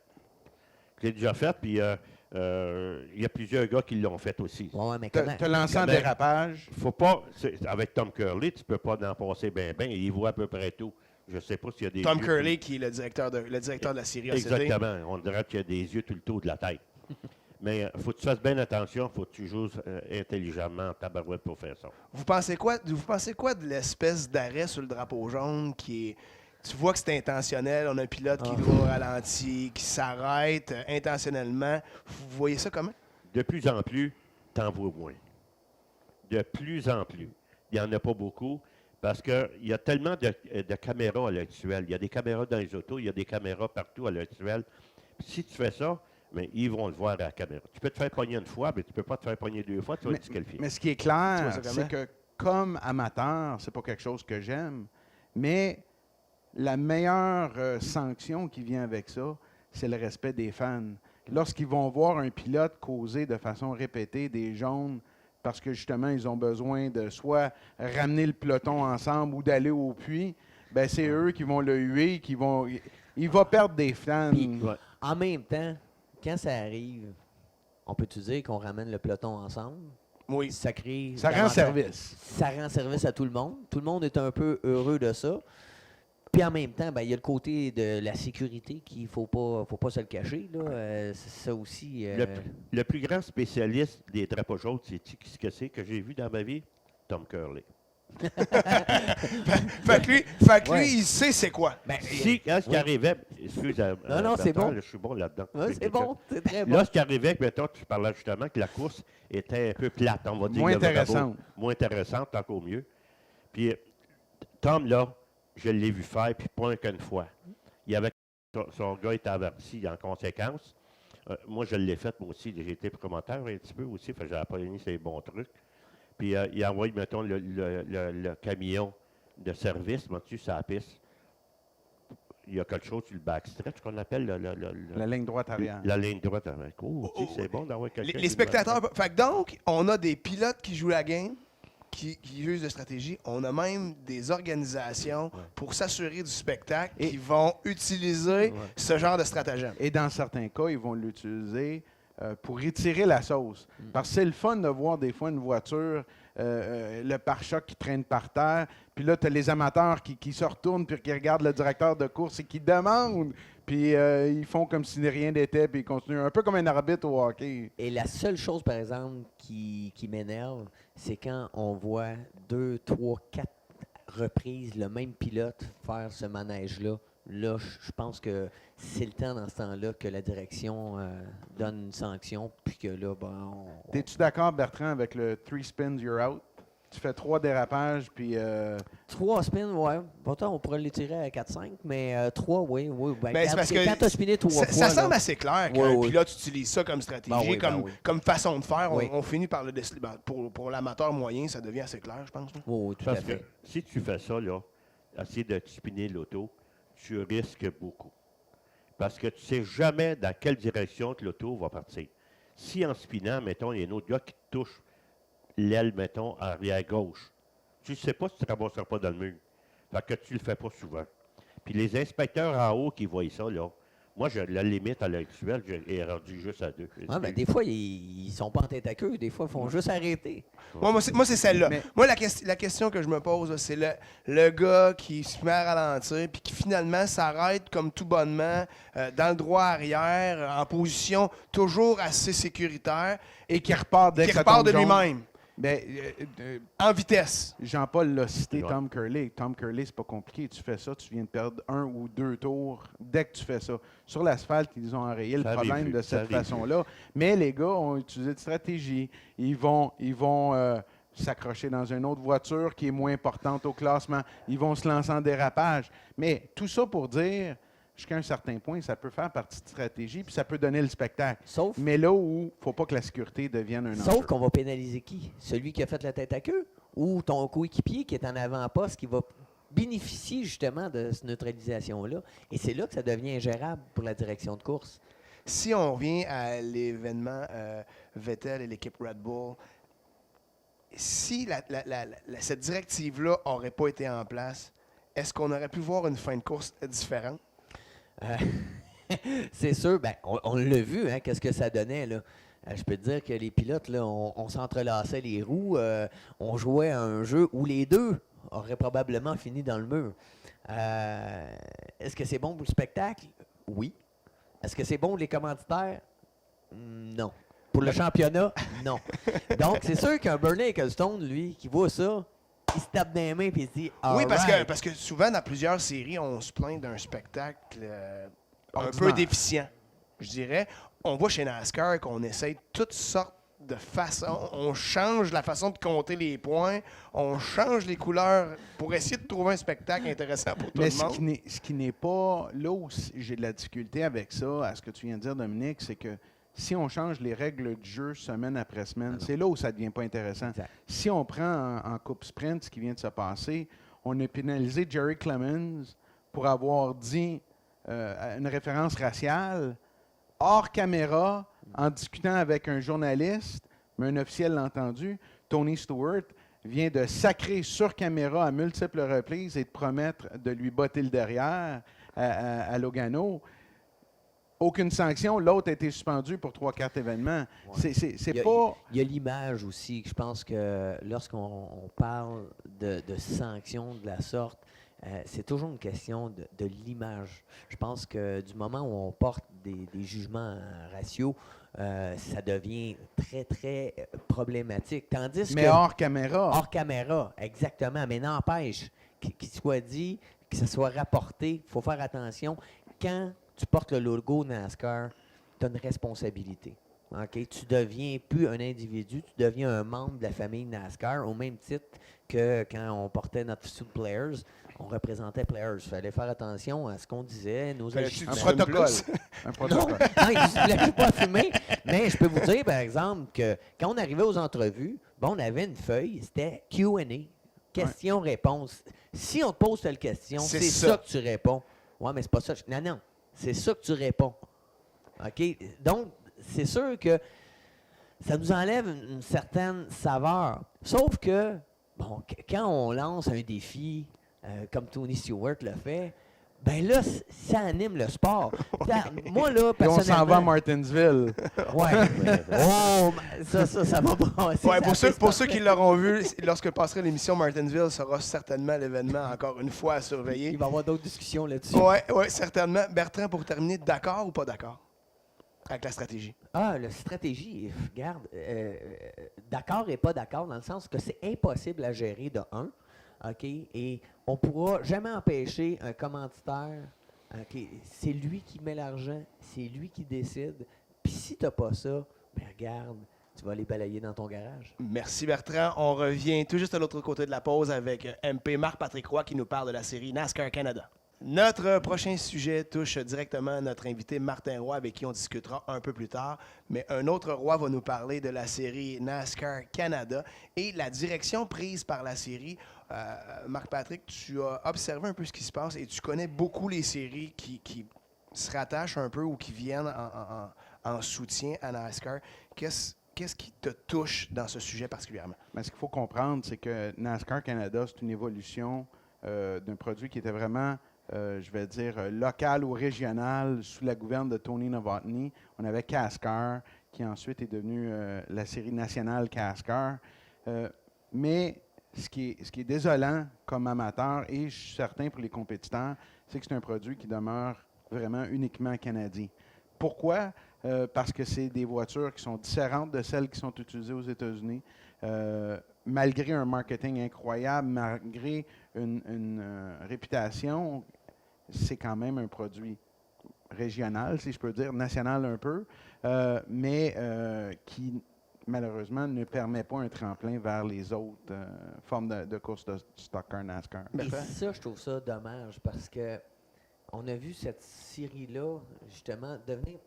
D: Je l'ai déjà fait, puis il y a plusieurs gars qui l'ont fait aussi.
E: ouais, mais comment?
C: T'as lancé en
D: Ben,
C: dérapage.
D: Faut pas, avec Tom Curley, tu peux pas en passer bien, il voit à peu près tout. Je sais pas s'il y a des
B: Tom
D: yeux
B: Curley, qui est le directeur de la série ACD.
D: Exactement. On dirait qu'il y a des yeux tout le tour de la tête. Mais il faut que tu fasses bien attention, faut que tu joues intelligemment en tabarouette pour faire ça.
B: Vous pensez quoi de l'espèce d'arrêt sur le drapeau jaune qui est... Tu vois que c'est intentionnel, on a un pilote qui doit au ralenti, qui s'arrête intentionnellement. Vous voyez ça comment?
D: De plus en plus, t'en vois moins. De plus en plus. Il n'y en a pas beaucoup parce qu'il y a tellement de caméras à l'actuel. Il y a des caméras dans les autos, il y a des caméras partout à l'actuel. Si tu fais ça, mais ils vont le voir à la caméra. Tu peux te faire pogner une fois, mais tu ne peux pas te faire pogner 2 fois, tu vas être disqualifié.
C: Mais ce qui est
B: Tu vois
C: clair,
B: ça comment?
C: c'est que comme amateur, c'est pas quelque chose que j'aime, mais la meilleure sanction qui vient avec ça, c'est le respect des fans. Lorsqu'ils vont voir un pilote causer de façon répétée des jaunes parce que justement, ils ont besoin de soit ramener le peloton ensemble ou d'aller au puits, ben c'est eux qui vont le huer, il va perdre des fans.
E: Puis,
D: Ouais.
E: en même temps, quand ça arrive, on peut-tu dire qu'on ramène le peloton ensemble?
B: Oui.
E: Ça crée...
C: Ça rend
E: davantage-
C: service.
E: Ça rend service à tout le monde. Tout le monde est un peu heureux de ça. Puis en même temps, ben, il y a le côté de la sécurité qu'il ne faut pas se le cacher. Là. Ça aussi...
D: Le plus grand spécialiste des drapeaux jaunes, c'est ce que c'est que j'ai vu dans ma vie? Tom Curley.
B: Fait que lui,
E: Ouais.
B: il sait c'est quoi.
E: ben,
D: Si, quand ce qui arrivait, excuse,
E: non, c'est
D: Bertrand,
E: bon.
D: là, je suis bon là-dedans.
E: ouais, c'est bon, c'est très bon.
D: Là, ce qui arrivait, mettons, tu parlais justement que la course était un peu plate, on va dire.
C: Moins
D: le bravo.
C: intéressante.
D: Moins intéressante, encore mieux. Puis, Tom, là, je l'ai vu faire, puis pas qu'une fois. Il y avait son gars était averti en conséquence. Moi, je l'ai fait, moi aussi. J'ai été promoteur un petit peu aussi, fait que j'avais pas mis ces bons trucs. Puis, il a envoyé, mettons, le camion de service, dessus sur la piste. Il y a quelque chose sur le backstretch qu'on appelle
C: La ligne droite arrière.
D: la ligne droite. Oh, tu sais, c'est bon d'avoir quelqu'un.
B: Les spectateurs. Fait que donc, on a des pilotes qui jouent la game, qui usent de stratégie. On a même des organisations pour s'assurer du spectacle
C: Et-
B: qui vont utiliser ce genre de stratagème.
C: Et dans certains cas, ils vont l'utiliser pour retirer la sauce. Parce que c'est le fun de voir des fois une voiture, le pare-choc qui traîne par terre, puis là, tu as les amateurs qui se retournent puis qui regardent le directeur de course et qui demandent, puis ils font comme si rien n'était, puis ils continuent. Un peu comme un arbitre au hockey.
E: Et la seule chose, par exemple, qui m'énerve, c'est quand on voit 2, 3, 4 reprises le même pilote faire ce manège-là. Là, je pense que c'est le temps dans ce temps-là que la direction donne une sanction, puis que là,
C: T'es-tu d'accord, Bertrand, avec le 3 spins, you're out? Tu fais 3 dérapages, puis
E: 3 spins, ouais. Pourtant, on pourrait l'étirer à 4-5, mais 3, oui. Ben,
B: Ben, c'est parce que
E: quand tu as spiné 3 fois,
B: ça semble
E: là,
B: assez clair qu'un
E: Ouais, ouais.
B: pilote utilise ça comme stratégie,
E: Ben oui, ben
B: comme,
E: oui.
B: comme façon de faire.
E: Oui.
B: On finit par le déceler. Ben, pour l'amateur moyen, ça devient assez clair, je pense. là.
E: oui, tout à
D: Parce que
E: fait.
D: si tu fais ça, là, essayer de spinner l'auto, tu risques beaucoup. Parce que tu ne sais jamais dans quelle direction que l'auto va partir. Si en spinant, mettons, il y a un autre gars qui te touche l'aile, mettons, arrière gauche, tu ne sais pas si tu ne ramasseras pas dans le mur. Fait que tu ne le fais pas souvent. Puis les inspecteurs en haut qui voient ça, là, moi, la limite à l'heure actuelle, j'ai rendu juste à 2.
E: Ouais, ben, des fois, ils sont pas en tête à queue. Des fois, ils font juste arrêter.
B: Moi, c'est celle-là.
C: Mais-
B: Moi, la question que je me pose, là, c'est le gars qui se met à ralentir puis qui finalement s'arrête comme tout bonnement dans le droit arrière, en position toujours assez sécuritaire
C: et qui repart dès
B: qui
C: que ça
B: repart
C: tombe
B: de
C: jaune.
B: lui-même,
C: Ben,
B: en vitesse.
C: Jean-Paul l'a cité,
D: Ouais.
C: Tom Curley. Tom Curley, c'est pas compliqué. Tu fais ça, tu viens de perdre 1 ou 2 tours dès que tu fais ça. Sur l'asphalte, ils ont enrayé le
D: Ça arrive
C: problème
D: plus,
C: de
D: ça
C: cette
D: arrive
C: façon-là. Mais les gars ont utilisé de stratégie. Ils vont s'accrocher dans une autre voiture qui est moins importante au classement. Ils vont se lancer en dérapage. Mais tout ça pour dire, jusqu'à un certain point, ça peut faire partie de stratégie, puis ça peut donner le spectacle.
E: Sauf,
C: Mais là où il ne faut pas que la sécurité devienne un enjeu.
E: sauf qu'on va pénaliser qui? Celui qui a fait la tête à queue ou ton coéquipier qui est en avant-poste qui va bénéficier justement de cette neutralisation-là. Et c'est là que ça devient ingérable pour la direction de course.
B: Si on revient à l'événement Vettel et l'équipe Red Bull, si cette directive-là n'aurait pas été en place, est-ce qu'on aurait pu voir une fin de course différente?
E: C'est sûr, ben, on l'a vu, hein, qu'est-ce que ça donnait, là. Je peux te dire que les pilotes, là, on s'entrelaçait les roues, on jouait à un jeu où les deux auraient probablement fini dans le mur. Est-ce que c'est bon pour le spectacle? Oui. Est-ce que c'est bon pour les commanditaires? Non. Pour le championnat? Non. Donc, c'est sûr qu'un Bernie Ecclestone, lui, qui voit ça, il se tape dans les mains et il se dit
B: Oui,
E: Alright.
B: parce que souvent, dans plusieurs séries, on se plaint d'un spectacle un peu
C: Ordinaire.
B: déficient, je dirais. On voit chez NASCAR qu'on essaye toutes sortes de façons. On change la façon de compter les points. On change les couleurs pour essayer de trouver un spectacle intéressant pour tout
C: Mais
B: le monde.
C: ce qui n'est pas... Là où j'ai de la difficulté avec ça, à ce que tu viens de dire, Dominique, c'est que si on change les règles du jeu semaine après semaine, c'est là où ça ne devient pas intéressant.
E: Exact.
C: Si on prend en Coupe Sprint ce qui vient de se passer, on a pénalisé Jerry Clemens pour avoir dit une référence raciale hors caméra, en discutant avec un journaliste, mais un officiel l'a entendu, Tony Stewart. vient de sacrer sur caméra à multiples reprises et de promettre de lui botter le derrière à Logano. Aucune sanction. L'autre a été suspendu pour 3-4 événements.
E: Ouais.
C: C'est
E: Il y a-
C: pas...
E: Il y a l'image aussi. Je pense que lorsqu'on parle de sanctions de la sorte, c'est toujours une question de l'image. Je pense que du moment où on porte des jugements ratios, ça devient très, très problématique. Tandis
C: Mais
E: que
C: hors caméra.
E: hors caméra, exactement. Mais n'empêche qu'il soit dit, que ça soit rapporté, il faut faire attention. Quand tu portes le logo NASCAR, tu as une responsabilité. OK? Tu deviens plus un individu, tu deviens un membre de la famille NASCAR, au même titre que quand on portait notre suit Players, on représentait Players. Il fallait faire attention à ce qu'on disait, nos
B: Fallait-tu
C: Un
B: du
E: agissements.
C: protocole.
B: plus?
C: Un
E: Non,
C: protocole.
E: non, il ne pas fumer. Mais je peux vous dire, par exemple, que quand on arrivait aux entrevues, on avait une feuille, c'était Q&A, question-réponse. Si on te pose telle question,
B: C'est
E: c'est
B: ça.
E: ça que tu réponds. Ouais, mais c'est pas ça. Non, non, c'est ça que tu réponds. OK? Donc, c'est sûr que ça nous enlève une certaine saveur. Sauf que, bon, quand on lance un défi, comme Tony Stewart l'a fait, ben là, ça anime le sport. Moi, là,
C: Et on s'en va à
E: personnellement...
C: Martinsville.
E: Ouais. Oh, ça va pas.
B: Ouais, pour ceux qui l'auront vu, lorsque passerait l'émission, Martinsville sera certainement l'événement, encore une fois, à surveiller.
E: Il va y avoir d'autres discussions là-dessus.
B: Oui, certainement. Bertrand, pour terminer, d'accord ou pas d'accord avec la stratégie?
E: Ah, la stratégie, regarde, d'accord et pas d'accord, dans le sens que c'est impossible à gérer de un, OK? Et on ne pourra jamais empêcher un commanditaire, OK? C'est lui qui met l'argent, c'est lui qui décide. Puis si tu n'as pas ça, ben regarde, tu vas aller balayer dans ton garage.
B: Merci Bertrand. On revient tout juste à l'autre côté de la pause avec MP Marc-Patrick Roy qui nous parle de la série NASCAR Canada. Notre prochain sujet touche directement notre invité Martin Roy avec qui on discutera un peu plus tard. Mais un autre roi va nous parler de la série NASCAR Canada et la direction prise par la série. Marc-Patrick, tu as observé un peu ce qui se passe et tu connais beaucoup les séries qui se rattachent un peu ou qui viennent en soutien à NASCAR. Qu'est-ce qui te touche dans ce sujet particulièrement?
C: Mais ce qu'il faut comprendre, c'est que NASCAR Canada, c'est une évolution d'un produit qui était vraiment, je vais dire, local ou régional sous la gouverne de Tony Novotny. On avait CASCAR, qui ensuite est devenu la série nationale CASCAR. Mais ce qui est désolant comme amateur, et je suis certain pour les compétiteurs, c'est que c'est un produit qui demeure vraiment uniquement canadien. Pourquoi? Parce que c'est des voitures qui sont différentes de celles qui sont utilisées aux États-Unis. Malgré un marketing incroyable, malgré une réputation, c'est quand même un produit régional, si je peux dire, national un peu, mais qui malheureusement ne permet pas un tremplin vers les autres formes de courses de stock car NASCAR.
E: Et ça, je trouve ça dommage parce que on a vu cette série-là, justement, devenir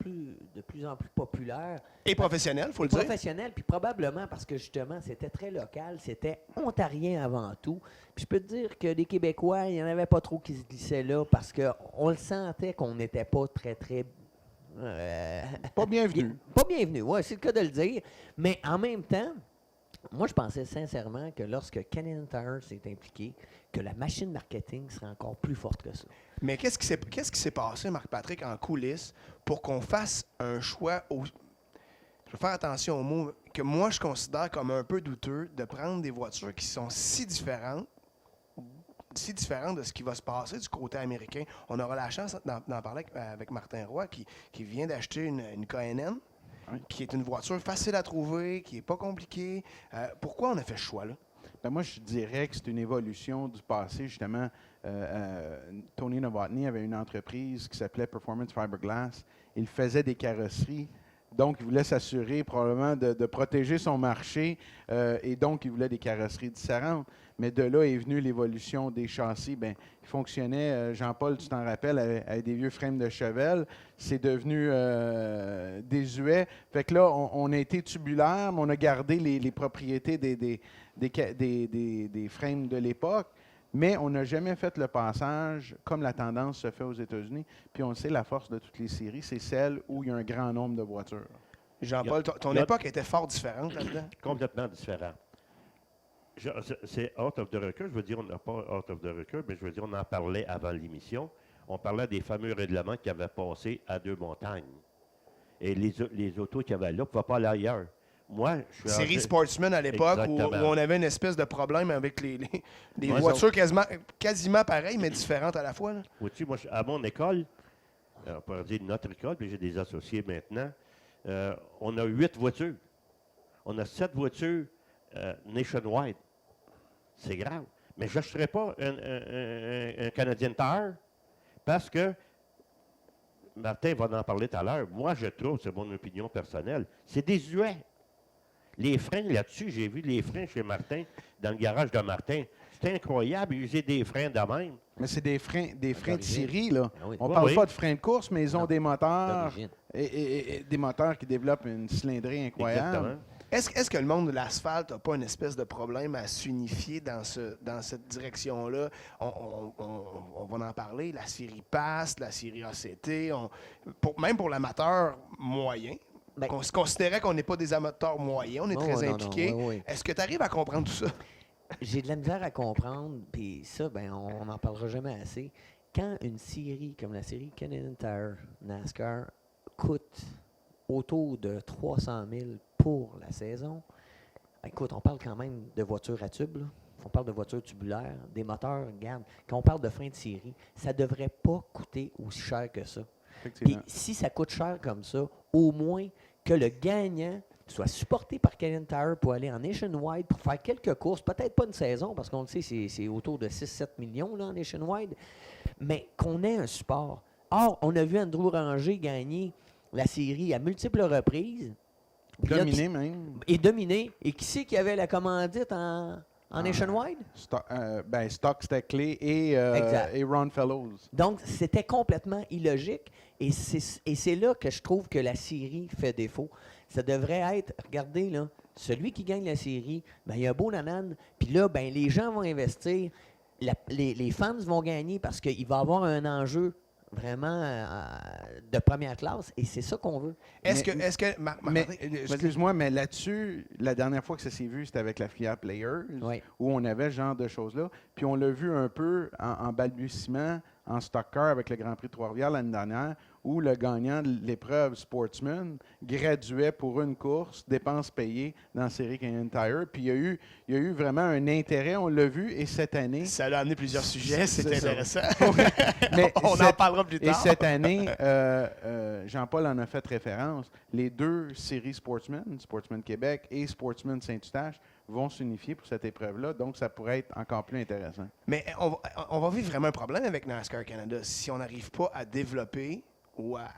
E: de plus en plus populaire.
B: Et professionnel, il faut le dire.
E: Professionnel, puis probablement parce que, justement, c'était très local, c'était ontarien avant tout. Puis je peux te dire que les Québécois, il n'y en avait pas trop qui se glissaient là parce qu'on le sentait qu'on n'était pas très, très...
C: Pas bienvenu.
E: Pas bienvenu, oui, c'est le cas de le dire. Mais en même temps, moi, je pensais sincèrement que lorsque Canadian Tire s'est impliqué, que la machine marketing serait encore plus forte que ça.
B: Mais qu'est-ce qui s'est passé, Marc-Patrick, en coulisses pour qu'on fasse un choix je vais faire attention aux mots que moi je considère comme un peu douteux de prendre des voitures qui sont si différentes de ce qui va se passer du côté américain. On aura la chance d'en parler avec Martin Roy qui vient d'acheter une KNN,
C: Oui.
B: qui est une voiture facile à trouver, qui n'est pas compliquée. Pourquoi on a fait ce choix-là?
C: Ben moi, je dirais que c'est une évolution du passé, justement. Tony Novotny avait une entreprise qui s'appelait Performance Fiberglass. Il faisait des carrosseries. Donc, il voulait s'assurer probablement de protéger son marché et donc, il voulait des carrosseries différentes. Mais de là est venue l'évolution des châssis. Bien, ils fonctionnaient, Jean-Paul, tu t'en rappelles, avec des vieux frames de cheval. C'est devenu désuet. Fait que là, on a été tubulaire, mais on a gardé les propriétés des frames de l'époque. Mais on n'a jamais fait le passage comme la tendance se fait aux États-Unis. Puis on sait, la force de toutes les séries, c'est celle où il y a un grand nombre de voitures.
B: Jean-Paul, ton
D: il y a-
B: époque était fort différente là-dedans.
D: Complètement différent. C'est out of the record. Je veux dire, on n'a pas out of the record, mais je veux dire, on en parlait avant l'émission. On parlait des fameux règlements qui avaient passé à Deux-Montagnes. Et les autos qu'il y avait là ne pouvaient pas aller ailleurs. Moi, je suis
B: Série Sportsman à l'époque où
D: Exactement.
B: on avait une espèce de problème avec les
D: Ouais,
B: voitures quasiment pareilles, mais différentes à la fois. Là.
D: Vois-tu, moi, à mon école, on peut dire notre école, puis j'ai des associés maintenant, on a 8 voitures. On a 7 voitures nationwide. C'est grave. Mais je n'achèterais pas un Canadian Tire parce que Martin va en parler tout à l'heure. Moi, je trouve, c'est mon opinion personnelle, c'est désuet. Les freins là-dessus, j'ai vu les freins chez Martin, dans le garage de Martin. C'est incroyable, user des freins de même.
C: Mais c'est des freins de
E: D'origine.
C: série, là.
E: Ah oui.
C: On
D: Oui,
C: parle
D: oui.
C: pas de freins de course, mais ils ont
E: Non,
C: des moteurs
E: d'origine.
C: et des moteurs qui développent une cylindrée incroyable.
D: Exactement.
B: Est-ce que le monde de l'asphalte n'a pas une espèce de problème à s'unifier dans cette direction-là? On va en parler. La série PASS, la série ACT, même pour l'amateur moyen,
E: Ben-
B: on se considérait qu'on n'est pas des amateurs moyens, on est
E: Oh,
B: très
E: non,
B: impliqués.
E: non, oui, oui.
B: Est-ce que tu arrives à comprendre tout ça?
E: J'ai de la misère à comprendre, puis ça, ben, on n'en parlera jamais assez. Quand une série comme la série Canadian Tire NASCAR coûte autour de 300 000 pour la saison, écoute, on parle quand même de voitures à tubes, là. On parle de voitures tubulaires, des moteurs, regarde, quand on parle de fin de série, ça ne devrait pas coûter aussi cher que ça. Puis
C: Effectivement.
E: si ça coûte cher comme ça, au moins que le gagnant soit supporté par Canadian Tire pour aller en Nationwide, pour faire quelques courses, peut-être pas une saison, parce qu'on le sait, c'est autour de 6-7 millions là, en Nationwide, mais qu'on ait un support. Or, on a vu Andrew Ranger gagner la série à multiples reprises. Puis là,
C: Dominé même.
E: Et dominé. Et qui c'est qui avait la commandite en Nationwide?
C: Stock Stackley
E: Exact.
C: et Ron Fellows.
E: Donc, c'était complètement illogique. Et c'est là que je trouve que la série fait défaut. Ça devrait être, regardez, là, celui qui gagne la série, ben, il y a un beau nanan, puis là, ben, les gens vont investir, les fans vont gagner parce qu'il va y avoir un enjeu vraiment de première classe, et c'est ça qu'on veut.
B: Est-ce
C: Mais-
B: que
C: Mais,
B: Martin,
C: excuse-moi, mais là-dessus, la dernière fois que ça s'est vu, c'était avec la filière Players,
E: Oui.
C: où on avait ce genre de choses-là. Puis on l'a vu un peu en balbutiement, en stock car avec le Grand Prix de Trois-Rivières l'année dernière, où le gagnant de l'épreuve Sportsman graduait pour une course, dépenses payées dans la série Canadian Tire. Puis il y a eu vraiment un intérêt, on l'a vu, et cette année...
B: ça a amené plusieurs sujets, c'est
C: C'est ça.
B: intéressant.
C: Mais
B: On en
C: cette-
B: parlera plus
C: Et
B: tard.
C: cette année, Jean-Paul en a fait référence, les deux séries Sportsman, Sportsman Québec et Sportsman Saint-Eustache, vont s'unifier pour cette épreuve-là, donc ça pourrait être encore plus intéressant.
B: Mais on va vivre vraiment un problème avec NASCAR Canada si on n'arrive pas à développer ou à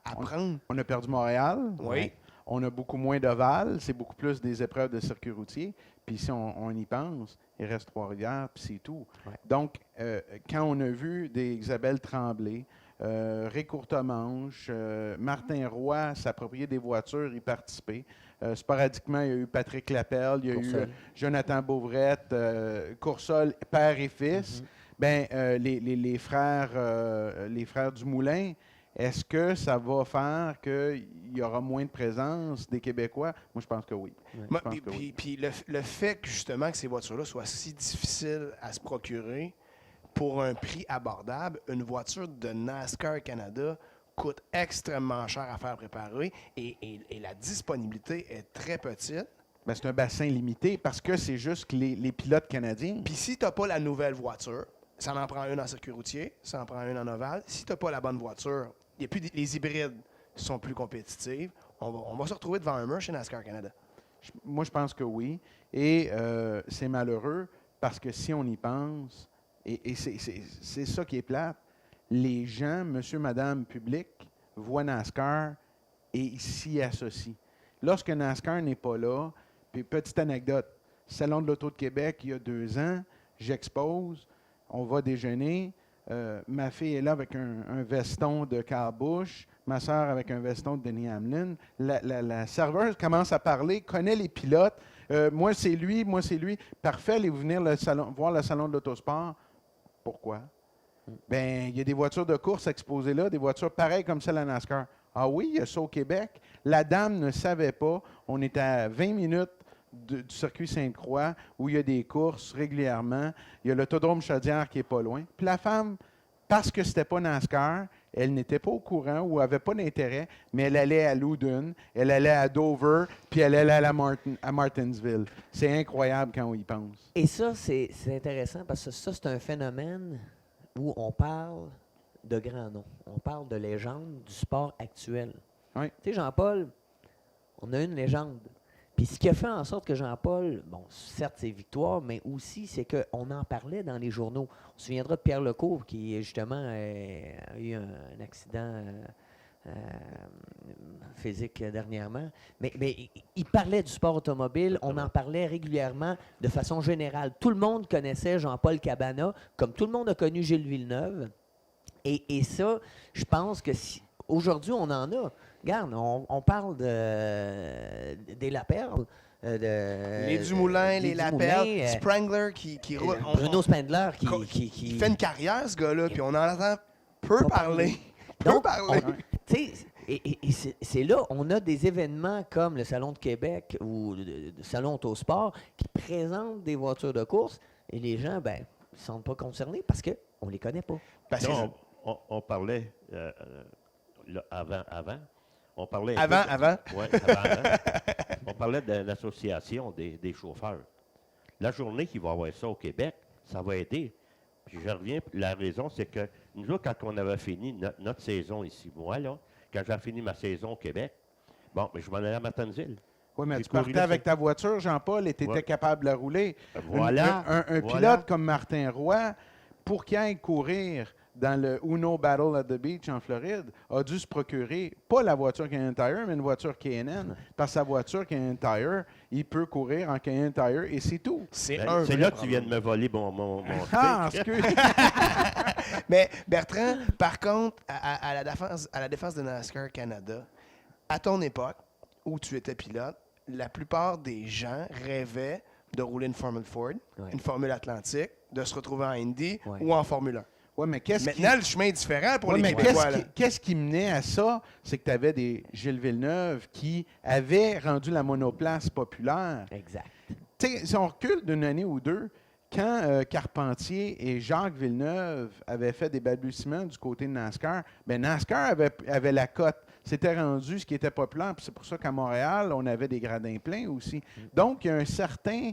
B: apprendre.
C: On a perdu Montréal.
B: Oui.
C: On a beaucoup moins d'ovales. C'est beaucoup plus des épreuves de circuit routier. Puis si on y pense, il reste Trois-Rivières, puis c'est tout.
E: Ouais.
C: Donc, quand on a vu des Isabelle Tremblay, Ray Courtemanche, Martin Roy s'approprier des voitures, y participer. Sporadiquement, il y a eu Patrick Lapelle, il y a eu
E: Coursol.
C: Jonathan Beauvrette, Coursol, père et fils. Les frères Dumoulin, est-ce que ça va faire qu'il y aura moins de présence des Québécois? Moi, je pense que oui.
B: Moi,
C: Je pense que oui.
B: puis le fait que justement que ces voitures-là soient si difficiles à se procurer pour un prix abordable, une voiture de NASCAR Canada coûte extrêmement cher à faire préparer et la disponibilité est très petite.
C: Ben, c'est un bassin limité parce que c'est juste que les pilotes canadiens.
B: Puis si tu n'as pas la nouvelle voiture, ça en prend une en circuit routier, ça en prend une en ovale. Si tu n'as pas la bonne voiture, les hybrides sont plus compétitives. On va se retrouver devant un mur chez NASCAR Canada.
C: Moi, je pense que oui. Et c'est malheureux parce que si on y pense, et c'est ça qui est plate, les gens, monsieur, madame, public, voient NASCAR et ils s'y associent. Lorsque NASCAR n'est pas là, puis petite anecdote, Salon de l'Auto de Québec, il y a 2 ans, j'expose, on va déjeuner, ma fille est là avec un veston de Carl Busch, ma soeur avec un veston de Denny Hamlin. La serveuse commence à parler, connaît les pilotes. Moi, c'est lui. Parfait, allez-vous venir voir le salon de l'autosport? Pourquoi? Ben, il y a des voitures de course exposées là, des voitures pareilles comme celle à NASCAR. Ah oui, il y a ça au Québec. La dame ne savait pas. On était à 20 minutes du circuit Sainte-Croix où il y a des courses régulièrement. Il y a l'autodrome Chaudière qui est pas loin. Puis la femme, parce que c'était pas NASCAR, elle n'était pas au courant ou avait pas d'intérêt, mais elle allait à Loudon, elle allait à Dover, puis elle allait à Martinsville. C'est incroyable quand on y pense.
E: Et ça, c'est intéressant parce que ça, c'est un phénomène où on parle de grands noms. On parle de légende du sport actuel.
C: Oui.
E: Tu sais, Jean-Paul, on a une légende. Puis ce qui a fait en sorte que Jean-Paul, bon, certes, c'est victoire, mais aussi, c'est qu'on en parlait dans les journaux. On se souviendra de Pierre Lecourt, qui, justement, a eu un accident physique dernièrement. Mais il parlait du sport automobile, on en parlait régulièrement de façon générale. Tout le monde connaissait Jean-Paul Cabana, comme tout le monde a connu Gilles Villeneuve. Et ça, je pense que aujourd'hui, on en a. Regarde, on parle des Laperle.
B: Les Dumoulin, les Lapelle, Sprangler qui roule.
E: Bruno Spengler
B: Il fait une carrière, ce gars-là, puis on en entend peu parler.
E: Donc, tu sais, et c'est là, on a des événements comme le Salon de Québec ou le Salon Autosport qui présentent des voitures de course et les gens, ben, ne sont pas concernés parce qu'on ne les connaît pas.
B: Parce que
D: Non, on parlait là, avant. On parlait.
B: avant.
D: Oui, on parlait de l'association des chauffeurs. La journée qu'il va y avoir ça au Québec, ça va aider. Puis je reviens, la raison, c'est que nous autres, quand on avait fini notre saison ici, moi, là, quand j'ai fini ma saison au Québec, bon, mais je m'en allais à Martinsville.
C: Oui, mais
D: J'ai
C: tu
D: couru
C: partais
D: là,
C: avec ta voiture, Jean-Paul, et tu étais
D: Ouais.
C: capable de la rouler.
D: Voilà.
C: Un
D: Voilà.
C: pilote comme Martin Roy, pour qu'il aille courir dans le Uno Battle at the Beach en Floride, a dû se procurer, pas la voiture Canadian Tire, mais une voiture K&N. Parce que sa voiture Canadian Tire, il peut courir en Canadian Tire et c'est tout.
B: C'est
D: Ben,
B: un
D: c'est
B: vrai
D: là que tu
B: problème.
D: viens de me voler mon
C: Ah,
D: speak.
C: excuse.
B: Mais Bertrand, par contre, à la défense de NASCAR Canada, à ton époque, où tu étais pilote, la plupart des gens rêvaient de rouler une Formule Ford,
E: Ouais.
B: une Formule Atlantique, de se retrouver en Indy
E: Ouais.
B: ou en Formule 1.
C: Ouais, mais qu'est-ce qui...
B: Maintenant, le chemin est différent pour
C: Ouais,
B: les
C: mais
B: Québécois. là.
C: qu'est-ce qui menait à ça? C'est que tu avais des Gilles Villeneuve qui avaient rendu la monoplace populaire.
E: Exact.
C: Tu sais, si on recule d'une année ou deux, quand Carpentier et Jacques Villeneuve avaient fait des balbutiements du côté de NASCAR, bien, NASCAR avait la cote. C'était rendu ce qui était populaire. Puis c'est pour ça qu'à Montréal, on avait des gradins pleins aussi. Donc, il y a un certain...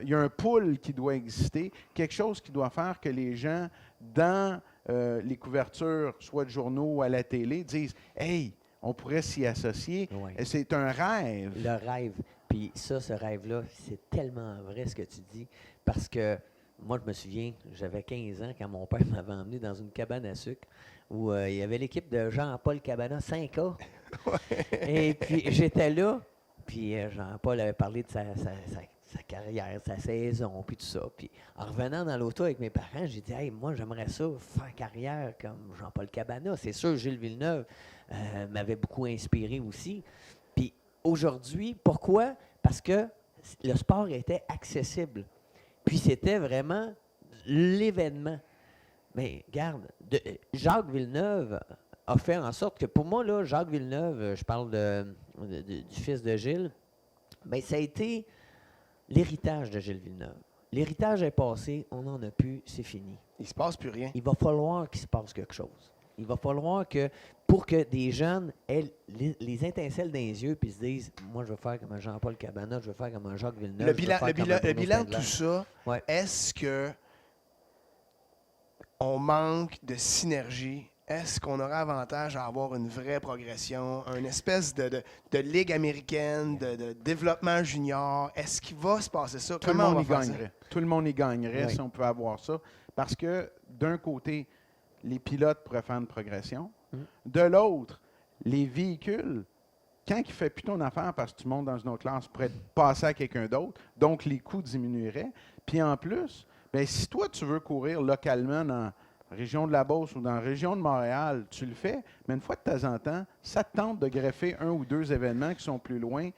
C: il y a un pool qui doit exister, quelque chose qui doit faire que les gens, dans les couvertures, soit de journaux ou à la télé, disent « Hey, on pourrait s'y associer.
E: Ouais.
C: C'est un rêve.
E: Le rêve. Puis ça, ce rêve-là, c'est tellement vrai ce que tu dis. Parce que moi, je me souviens, j'avais 15 ans quand mon père m'avait emmené dans une cabane à sucre où il y avait l'équipe de Jean-Paul Cabana 5A. Et puis j'étais là, puis Jean-Paul avait parlé de sa carrière, sa saison, puis tout ça. Puis en revenant dans l'auto avec mes parents, j'ai dit « Hey, moi, j'aimerais ça faire carrière comme Jean-Paul Cabana. » C'est sûr, Gilles Villeneuve m'avait beaucoup inspiré aussi. Puis aujourd'hui, pourquoi? Parce que le sport était accessible. Puis c'était vraiment l'événement. Mais regarde, Jacques Villeneuve a fait en sorte que pour moi, là, Jacques Villeneuve, je parle du fils de Gilles, mais ça a été l'héritage de Gilles Villeneuve. L'héritage est passé, on n'en a plus, c'est fini.
B: Il se passe plus rien.
E: Il va falloir qu'il se passe quelque chose. Il va falloir que, pour que des jeunes aient les étincelles dans les yeux puis se disent « Moi, je veux faire comme un Jean-Paul Cabana, je veux faire comme un Jacques Villeneuve.
B: Le
E: je veux
B: bilan,
E: faire
B: le
E: comme
B: bilan,
E: un
B: le
E: Bruno
B: bilan de
E: Spengler.
B: tout ça,
E: Ouais.
B: est-ce que on manque de synergie? Est-ce qu'on aurait avantage à avoir une vraie progression, une espèce de ligue américaine, de développement junior? Est-ce qu'il va se passer ça?
C: Tout le
B: Comment on
C: monde
B: va
C: y
B: faire ça?
C: gagnerait. Tout le monde y gagnerait
E: Oui.
C: si on pouvait avoir ça. Parce que, d'un côté, les pilotes pourraient faire une progression. De l'autre, les véhicules, quand il ne fait plus ton affaire parce que tu montes dans une autre classe, pourraient passer à quelqu'un d'autre. Donc, les coûts diminueraient. Puis en plus, ben, si toi, tu veux courir localement dans la région de la Beauce ou dans la région de Montréal, tu le fais. Mais une fois de temps en temps, ça te tente de greffer un ou deux événements qui sont plus loin,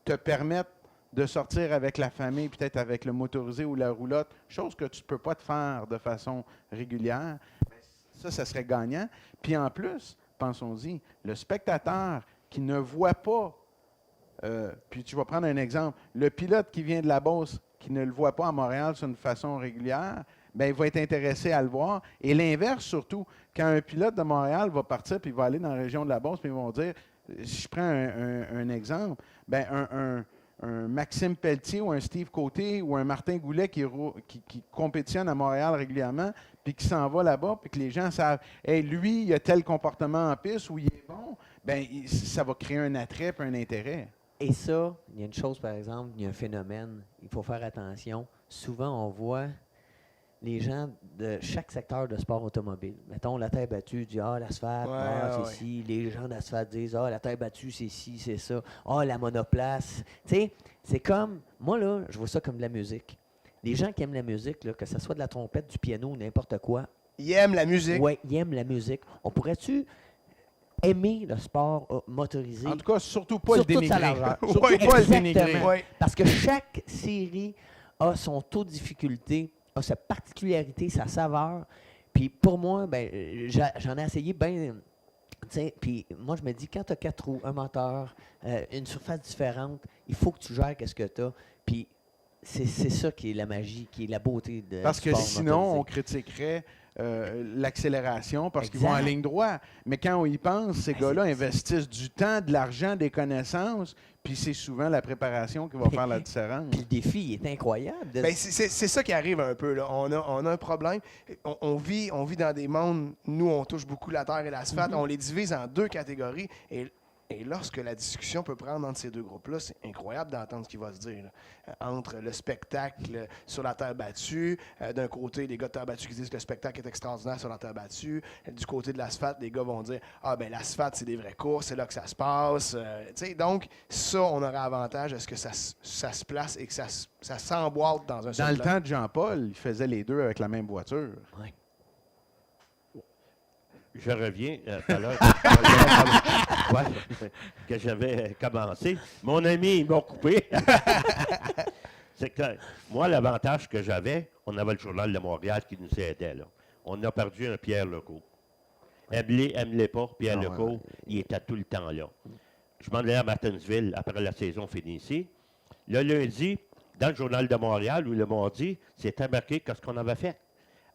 C: te permettent de sortir avec la famille, peut-être avec le motorisé ou la roulotte, chose que tu ne peux pas te faire de façon régulière. Ça serait gagnant. Puis en plus, pensons-y, le spectateur qui ne voit pas Puis tu vas prendre un exemple. Le pilote qui vient de la Beauce, qui ne le voit pas à Montréal sur une façon régulière, ben, il va être intéressé à le voir. Et l'inverse surtout, quand un pilote de Montréal va partir puis il va aller dans la région de la Beauce, puis ils vont dire, si je prends un exemple, ben, un Maxime Pelletier ou un Steve Côté ou un Martin Goulet qui compétitionne à Montréal régulièrement, puis qui s'en va là-bas, puis que les gens savent, hey, lui, il a tel comportement en piste où il est bon, ben, ça va créer un attrait et un intérêt.
E: Et ça, il y a une chose, par exemple, il y a un phénomène, il faut faire attention. Souvent, on voit les gens de chaque secteur de sport automobile. Mettons, la terre battue dit « Ah, l'asphalte, c'est ci ». Les gens d'asphalte disent « Ah, la terre battue, c'est ci, c'est ça. Ah, la monoplace. » Tu sais, c'est comme, moi, là, je vois ça comme de la musique. Les gens qui aiment la musique, là, que ce soit de la trompette, du piano ou n'importe quoi.
B: Ils aiment la musique.
E: Oui, ils aiment la musique. On pourrait-tu aimer le sport motorisé?
C: En tout cas, surtout pas
E: Sur
C: le
E: toute sa
C: dénigrer.
E: largeur.
C: Surtout pas le
E: Exactement.
C: dénigrer.
B: Ouais.
E: Parce que chaque série a son taux de difficulté, a sa particularité, sa saveur. Puis pour moi, ben, j'en ai essayé bien. Puis moi, je me dis, quand tu as 4 roues, un moteur, une surface différente, il faut que tu gères qu'est-ce que tu as. Puis c'est ça qui est la magie, qui est la beauté de
C: Parce que
E: sport
C: sinon,
E: motorisé.
C: on critiquerait l'accélération parce qu'ils
E: Exact.
C: vont en ligne droite. Mais quand on y pense, ces gars-là investissent du temps, de l'argent, des connaissances, puis c'est souvent la préparation qui va faire la différence.
E: Puis le défi il est incroyable.
B: Ben, c'est ça qui arrive un peu. Là. On a un problème. On vit dans des mondes, nous, on touche beaucoup la terre et l'asphalte. On les divise en 2 catégories. Et lorsque la discussion peut prendre entre ces 2 groupes-là, c'est incroyable d'entendre ce qui va se dire. Là. Entre le spectacle sur la terre battue, d'un côté, les gars de terre battue qui disent que le spectacle est extraordinaire sur la terre battue. Du côté de l'asphalte, les gars vont dire « Ah, ben l'asphalte, c'est des vraies courses, c'est là que ça se passe. » Donc, ça, on aurait avantage à ce que ça se place et que ça s'emboîte dans un seul
C: Dans le
B: plan.
C: temps de Jean-Paul, il faisait les 2 avec la même voiture.
E: Ouais.
D: Je reviens tout à l'heure que j'avais commencé. Mon ami, ils m'ont coupé. C'est que moi, l'avantage que j'avais, on avait le Journal de Montréal qui nous aidait. Là. On a perdu un Pierre Legault. Aime-les pas, Pierre Legault, il était tout le temps là. Je m'en allais à Martinsville après la saison finie ici. Le lundi, dans le Journal de Montréal, ou le mardi, c'était marqué qu'est-ce qu'on avait fait.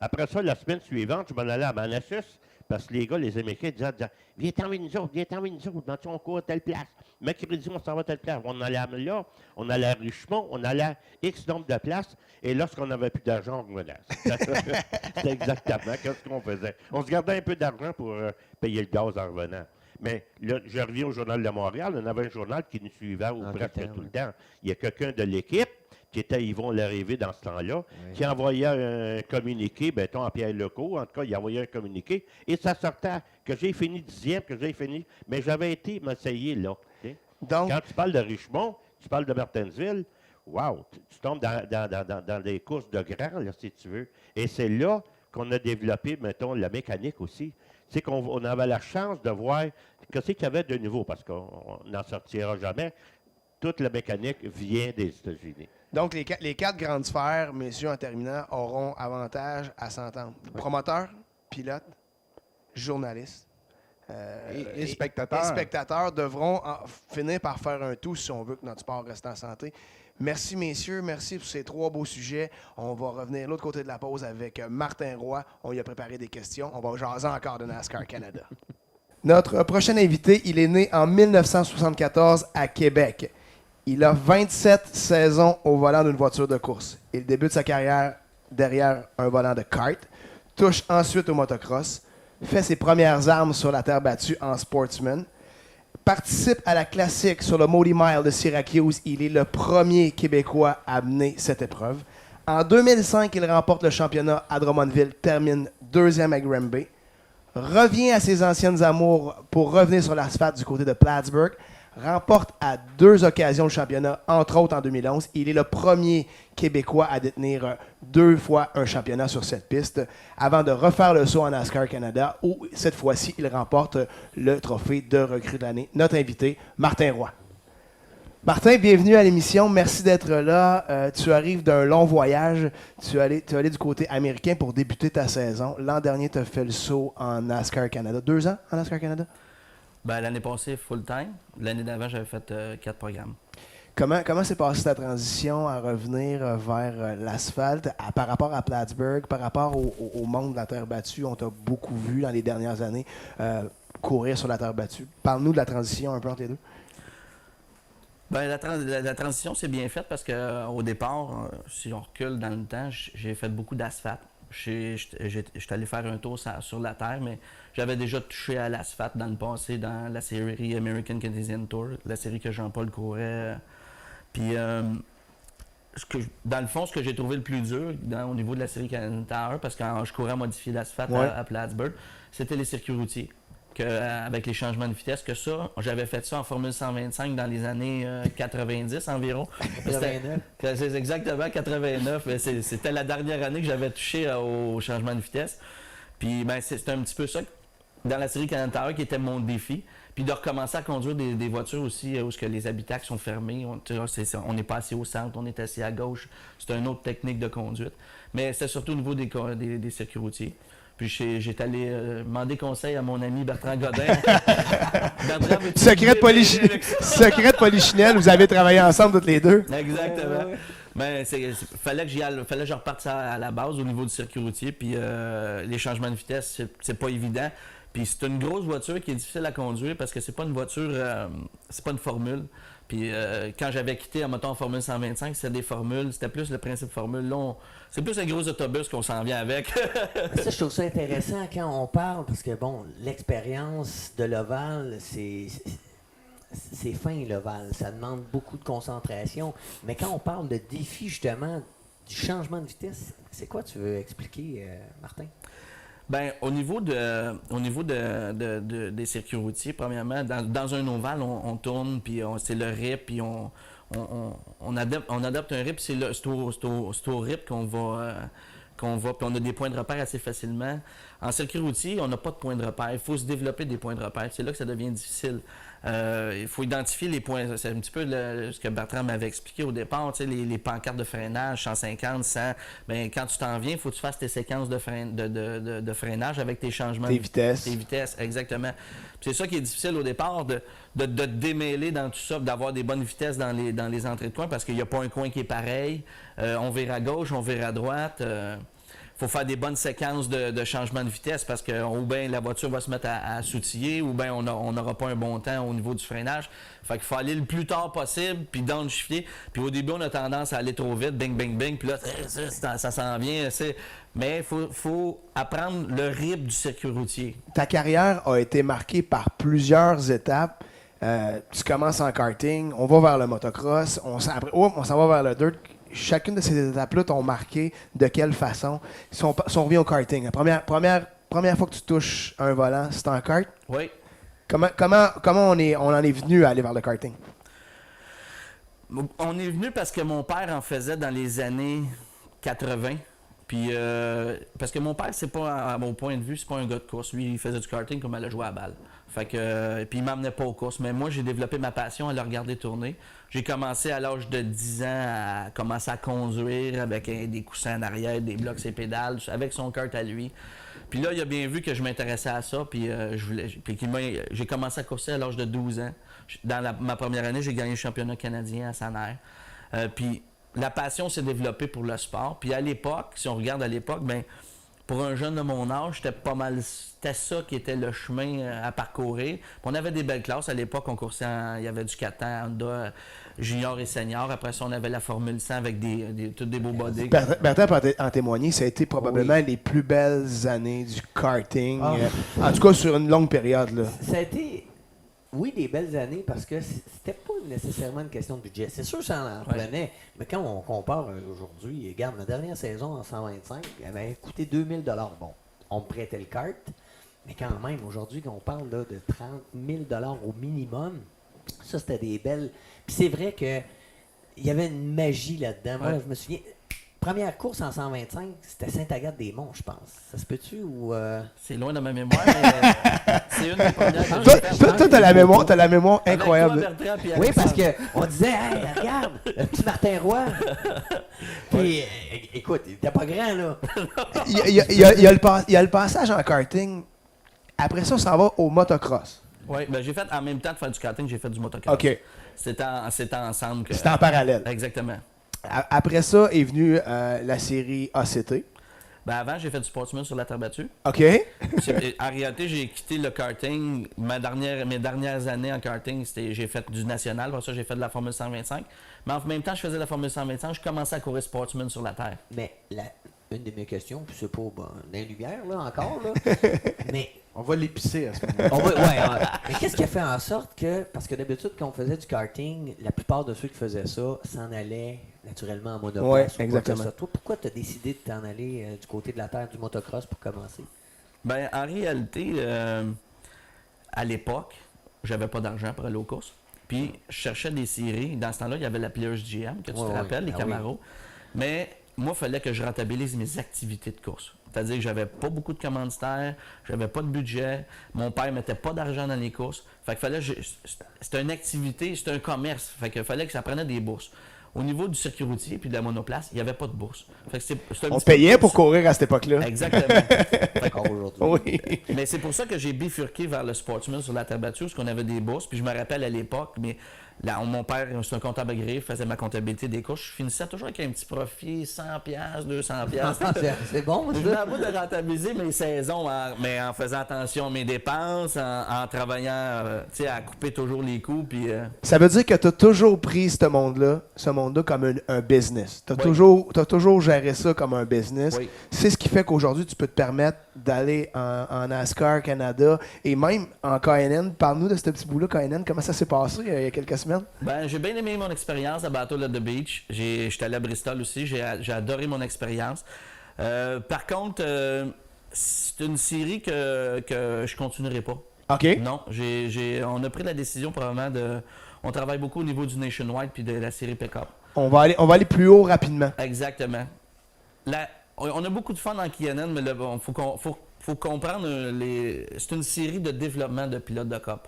D: Après ça, la semaine suivante, je m'en allais à Manassas, parce que les gars, les Américains, disaient « Viens t'en nous autres, dans ton cours à telle place. Mercredi, on s'en va à telle place. » On allait là, on allait à Richemont, on allait à X nombre de places, et lorsqu'on n'avait plus d'argent, on revenait. C'était exactement ce qu'on faisait. On se gardait un peu d'argent pour payer le gaz en revenant. Mais là, je reviens au Journal de Montréal, on avait un journal qui nous suivait presque tout le temps. Il y a quelqu'un de l'équipe qui était Yvon Larrivée dans ce temps-là, qui envoyait un communiqué, mettons à Pierre Legault, en tout cas, il envoyait un communiqué, et ça sortait que j'ai fini 10e, que j'ai fini, mais j'avais été m'essayer là. Okay?
B: Donc,
D: Quand tu parles de Richemont, tu parles de Martinsville, wow, tu tombes dans des courses de grands, là, si tu veux. Et c'est là qu'on a développé, mettons, la mécanique aussi. C'est qu'on avait la chance de voir ce qu'il y avait de nouveau, parce qu'on n'en sortira jamais. Toute la mécanique vient des États-Unis.
B: Donc, les 4 grandes sphères, messieurs, en terminant, auront avantage à s'entendre. Promoteur, pilote, journaliste
C: Et spectateurs.
B: et spectateurs devront finir par faire un tout si on veut que notre sport reste en santé. Merci, messieurs. Merci pour ces 3 beaux sujets. On va revenir de l'autre côté de la pause avec Martin Roy. On lui a préparé des questions. On va jaser encore de NASCAR Canada. Notre prochain invité, il est né en 1974 à Québec. Il a 27 saisons au volant d'une voiture de course. Il débute sa carrière derrière un volant de kart, touche ensuite au motocross, fait ses premières armes sur la terre battue en sportsman, participe à la classique sur le Maudie Mile de Syracuse. Il est le premier Québécois à mener cette épreuve. En 2005, il remporte le championnat à Drummondville, termine 2e à Granby, revient à ses anciennes amours pour revenir sur l'asphalte du côté de Plattsburgh, remporte à 2 occasions le championnat, entre autres en 2011. Il est le premier Québécois à détenir 2 fois un championnat sur cette piste, avant de refaire le saut en NASCAR Canada, où cette fois-ci, il remporte le trophée de recrue de l'année. Notre invité, Martin Roy. Martin, bienvenue à l'émission. Merci d'être là. Tu arrives d'un long voyage. Tu es allé du côté américain pour débuter ta saison. L'an dernier, tu as fait le saut en NASCAR Canada. 2 ans en NASCAR Canada?
F: Ben, l'année passée, full-time. L'année d'avant, j'avais fait 4 programmes.
B: Comment s'est passée ta transition à revenir vers l'asphalte par rapport à Plattsburgh, par rapport au monde de la terre battue? On t'a beaucoup vu dans les dernières années courir sur la terre battue. Parle-nous de la transition un peu entre les deux.
F: Ben, la transition, c'est bien faite parce qu'au départ, si on recule dans le temps, j'ai fait beaucoup d'asphalte. J'étais allé faire un tour sur la terre, mais j'avais déjà touché à l'asphalte dans le passé, dans la série American Canadian Tour, la série que Jean-Paul courait. Puis, dans le fond, ce que j'ai trouvé le plus dur au niveau de la série Canadian Tour, parce que quand je courais à modifier l'asphalte à Plattsburgh, c'était les circuits routiers. Avec les changements de vitesse, que ça, j'avais fait ça en Formule 125 dans les années 90 environ.
E: 89.
F: C'est exactement 89. C'était la dernière année que j'avais touché au changement de vitesse. Puis ben, c'était un petit peu ça dans la série Canadian Tower qui était mon défi. Puis de recommencer à conduire des voitures aussi où les habitacles sont fermés. On n'est pas assis au centre, on est assis à gauche. C'est une autre technique de conduite. Mais c'était surtout au niveau des circuits routiers. Puis j'étais allé demander conseil à mon ami Bertrand Godin.
B: Secret de Polichinelle, vous avez travaillé ensemble toutes les deux.
F: Exactement. Ben, fallait que je reparte ça à la base au niveau du circuit routier. Puis les changements de vitesse, c'est pas évident. Puis c'est une grosse voiture qui est difficile à conduire parce que c'est pas une voiture, c'est pas une formule. Puis quand j'avais quitté en Formule 125, c'était des formules, c'était plus le principe formule. Là, c'est plus un gros autobus qu'on s'en vient avec.
E: Ça, je trouve ça intéressant quand on parle, parce que bon, l'expérience de l'ovale, c'est fin l'ovale, ça demande beaucoup de concentration. Mais quand on parle de défi justement du changement de vitesse, c'est quoi tu veux expliquer, Martin?
F: Ben, au niveau des circuits routiers, premièrement, dans un ovale, on tourne, puis c'est le RIP, puis on adopte un RIP, c'est au RIP qu'on va, puis on a des points de repère assez facilement. En circuit routier, on n'a pas de points de repère. Il faut se développer des points de repère. C'est là que ça devient difficile. Il faut identifier les points. C'est un petit peu ce que Bertrand m'avait expliqué au départ. Tu sais, les pancartes de freinage, 150, 100. Bien, quand tu t'en viens, il faut que tu fasses tes séquences de freinage avec tes changements.
B: Tes vitesses.
F: Tes vitesses, exactement. Puis c'est ça qui est difficile au départ, de te démêler dans tout ça, d'avoir des bonnes vitesses dans les entrées de coin, parce qu'il n'y a pas un coin qui est pareil. On vire à gauche, on vire à droite. Faut faire des bonnes séquences de changement de vitesse parce que ou bien la voiture va se mettre à s'outiller ou bien on n'aura pas un bon temps au niveau du freinage. Fait qu'il faut aller le plus tard possible puis downshifter. Puis au début, on a tendance à aller trop vite, bing, bing, bing. Puis là, ça s'en vient. Mais il faut apprendre le rythme du circuit routier.
B: Ta carrière a été marquée par plusieurs étapes. Tu commences en karting, on va vers le motocross, on s'en va vers le dirt. Chacune de ces étapes-là t'ont marqué de quelle façon? Si on revient au karting, la première fois que tu touches un volant, c'est en kart?
F: Oui.
B: Comment on en est venu à aller vers le karting?
F: On est venu parce que mon père en faisait dans les années 80. Puis, parce que mon père, c'est pas, à mon point de vue, c'est pas un gars de course. Lui, il faisait du karting comme elle jouer à la balle. Fait que, puis il m'emmenait pas aux courses. Mais moi, j'ai développé ma passion à le regarder tourner. J'ai commencé à l'âge de 10 ans à commencer à conduire avec des coussins en arrière, des blocs et pédales, avec son kart à lui. Puis là, il a bien vu que je m'intéressais à ça. Puis, j'ai commencé à courser à l'âge de 12 ans. Dans ma première année, j'ai gagné le championnat canadien à Saner. Puis la passion s'est développée pour le sport. Puis à l'époque, si on regarde à l'époque, ben pour un jeune de mon âge, c'était ça qui était le chemin à parcourir. Puis on avait des belles classes. À l'époque, on coursait il y avait du Catan, Honda, junior et senior. Après ça, on avait la Formule 100 avec tous des beaux bodies.
B: Bertrand peut en témoigner, ça a été probablement les plus belles années du karting. En tout cas, sur une longue période. Là.
E: Ça a été... Oui, des belles années parce que c'était pas nécessairement une question de budget. C'est sûr que ça en prenait, mais quand on compare aujourd'hui, regarde, ma dernière saison en 125, elle avait coûté 2000 $. Bon, on me prêtait le kart, mais quand même, aujourd'hui, quand on parle là, de 30 000 $ au minimum, ça, c'était des belles... Puis c'est vrai que il y avait une magie là-dedans. Moi, je me souviens... Première course en 125, c'était Sainte-Agathe-des-Monts, je pense. Ça se peut-tu ou...
F: C'est loin de ma mémoire, mais c'est une des premières que
B: Toi, t'as la mémoire incroyable.
F: Avec toi, Bertrand,
E: oui, parce qu'on disait, hey, regarde, le petit Martin Roy. Puis, écoute, il était pas grand, là.
B: Il y a le passage en karting. Après ça, on s'en va au motocross.
F: Oui, ben j'ai fait, en même temps de faire du karting, j'ai fait du motocross.
B: OK.
F: C'était ensemble que...
B: C'était en parallèle.
F: Exactement.
B: Après ça est venue la série ACT.
F: Ben avant, j'ai fait du sportsman sur la terre battue.
B: OK.
F: En réalité, j'ai quitté le karting. Mes dernières années en karting, j'ai fait du national. Pour ça, j'ai fait de la Formule 125. Mais en même temps, je faisais de la Formule 125. Je commençais à courir sportsman sur la terre.
E: Mais une de mes questions, puis c'est pas dans les lumières, là, encore, là. Mais
C: On va l'épicer à ce moment-là.
E: mais qu'est-ce qui a fait en sorte que, parce que d'habitude, quand on faisait du karting, la plupart de ceux qui faisaient ça s'en allaient naturellement en monoplace.
B: Ouais,
E: ou quoi que
B: exactement.
E: ce soit. Toi, pourquoi tu as décidé de t'en aller du côté de la terre du motocross pour commencer?
F: Ben, en réalité, à l'époque, j'avais pas d'argent pour aller aux courses. Puis, je cherchais des séries. Dans ce temps-là, il y avait la Players GM, que tu te rappelles, les Camaro. Mais moi, il fallait que je rentabilise mes activités de course. C'est-à-dire que j'avais pas beaucoup de commanditaires, j'avais pas de budget, mon père mettait pas d'argent dans les courses. Fait que fallait c'était une activité, c'était un commerce. Fait que fallait que ça prenait des bourses. Au niveau du circuit routier puis de la monoplace, il n'y avait pas de bourse. Fait que c'est un
B: On
F: petit peu
B: payait pour
F: ça.
B: courir à cette époque-là.
F: Exactement.
E: Encore aujourd'hui.
B: Oui.
F: Mais c'est pour ça que j'ai bifurqué vers le sportsman sur la terre battue, parce qu'on avait des bourses. Puis je me rappelle à l'époque, mais là, mon père, c'est un comptable agréé, faisait ma comptabilité des courses. Je finissais toujours avec un petit profit, 100$, 200$.
E: C'est bon,
F: Je
E: ça?
F: venais à bout de rentabiliser mes saisons, mais en faisant attention à mes dépenses, en travaillant tu sais, à couper toujours les coûts. Puis,
B: Ça veut dire que tu as toujours pris ce monde-là comme un business. Tu as,
F: Oui.
B: toujours géré ça comme un business.
F: Oui.
B: C'est ce qui fait qu'aujourd'hui, tu peux te permettre d'aller en NASCAR Canada et même en KNN. Parle-nous de ce petit bout-là, KNN. Comment ça s'est passé il y a quelques semaines?
F: Ben, j'ai bien aimé mon expérience à Battle at the Beach. J'étais allé à Bristol aussi. J'ai adoré mon expérience. Par contre, c'est une série que je continuerai pas.
B: OK.
F: Non, on a pris la décision probablement de... On travaille beaucoup au niveau du Nationwide puis de la série Pick-up.
B: On va aller plus haut rapidement.
F: Exactement. On a beaucoup de fun en KNN, mais il faut comprendre, c'est une série de développement de pilotes de cop.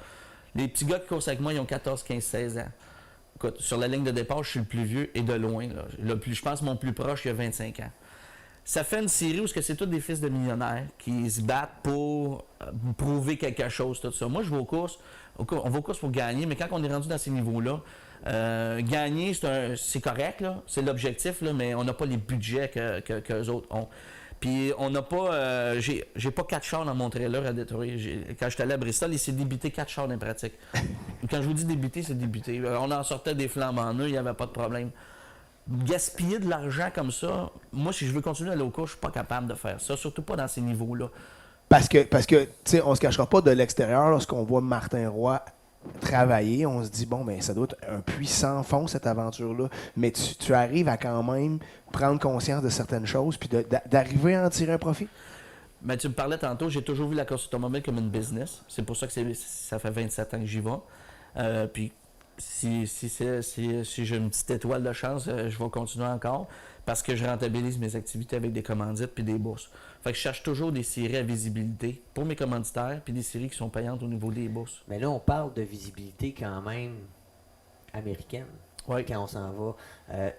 F: Les petits gars qui courent avec moi, ils ont 14, 15, 16 ans. Écoute, sur la ligne de départ, je suis le plus vieux et de loin. Là. Je pense que mon plus proche, il a 25 ans. Ça fait une série où c'est tous des fils de millionnaires qui se battent pour prouver quelque chose, tout ça. Moi, je vais aux courses, on va aux courses pour gagner, mais quand on est rendu dans ces niveaux-là, gagner, c'est correct, là, c'est l'objectif, là, mais on n'a pas les budgets qu'eux autres ont. Puis on n'a pas... j'ai pas 4 chars dans mon trailer à détruire. Quand j'étais allé à Bristol, il s'est débité 4 chars dans la pratique. Quand je vous dis débité, c'est débité. On en sortait des flammes en eux, il n'y avait pas de problème. Gaspiller de l'argent comme ça, moi, si je veux continuer à aller au cours, je suis pas capable de faire ça, surtout pas dans ces niveaux-là.
B: Parce que tu sais, on se cachera pas de l'extérieur lorsqu'on voit Martin Roy travailler, on se dit, bon, ben ça doit être un puissant fond, cette aventure-là. Mais tu arrives à quand même prendre conscience de certaines choses puis d'arriver à en tirer un profit.
F: Mais tu me parlais tantôt, j'ai toujours vu la course automobile comme une business. C'est pour ça que ça fait 27 ans que j'y vais. Puis si j'ai une petite étoile de chance, je vais continuer encore parce que je rentabilise mes activités avec des commandites puis des bourses. Fait que je cherche toujours des séries à visibilité pour mes commanditaires puis des séries qui sont payantes au niveau des bourses.
E: Mais là, on parle de visibilité quand même américaine
F: Oui.
E: quand on s'en va.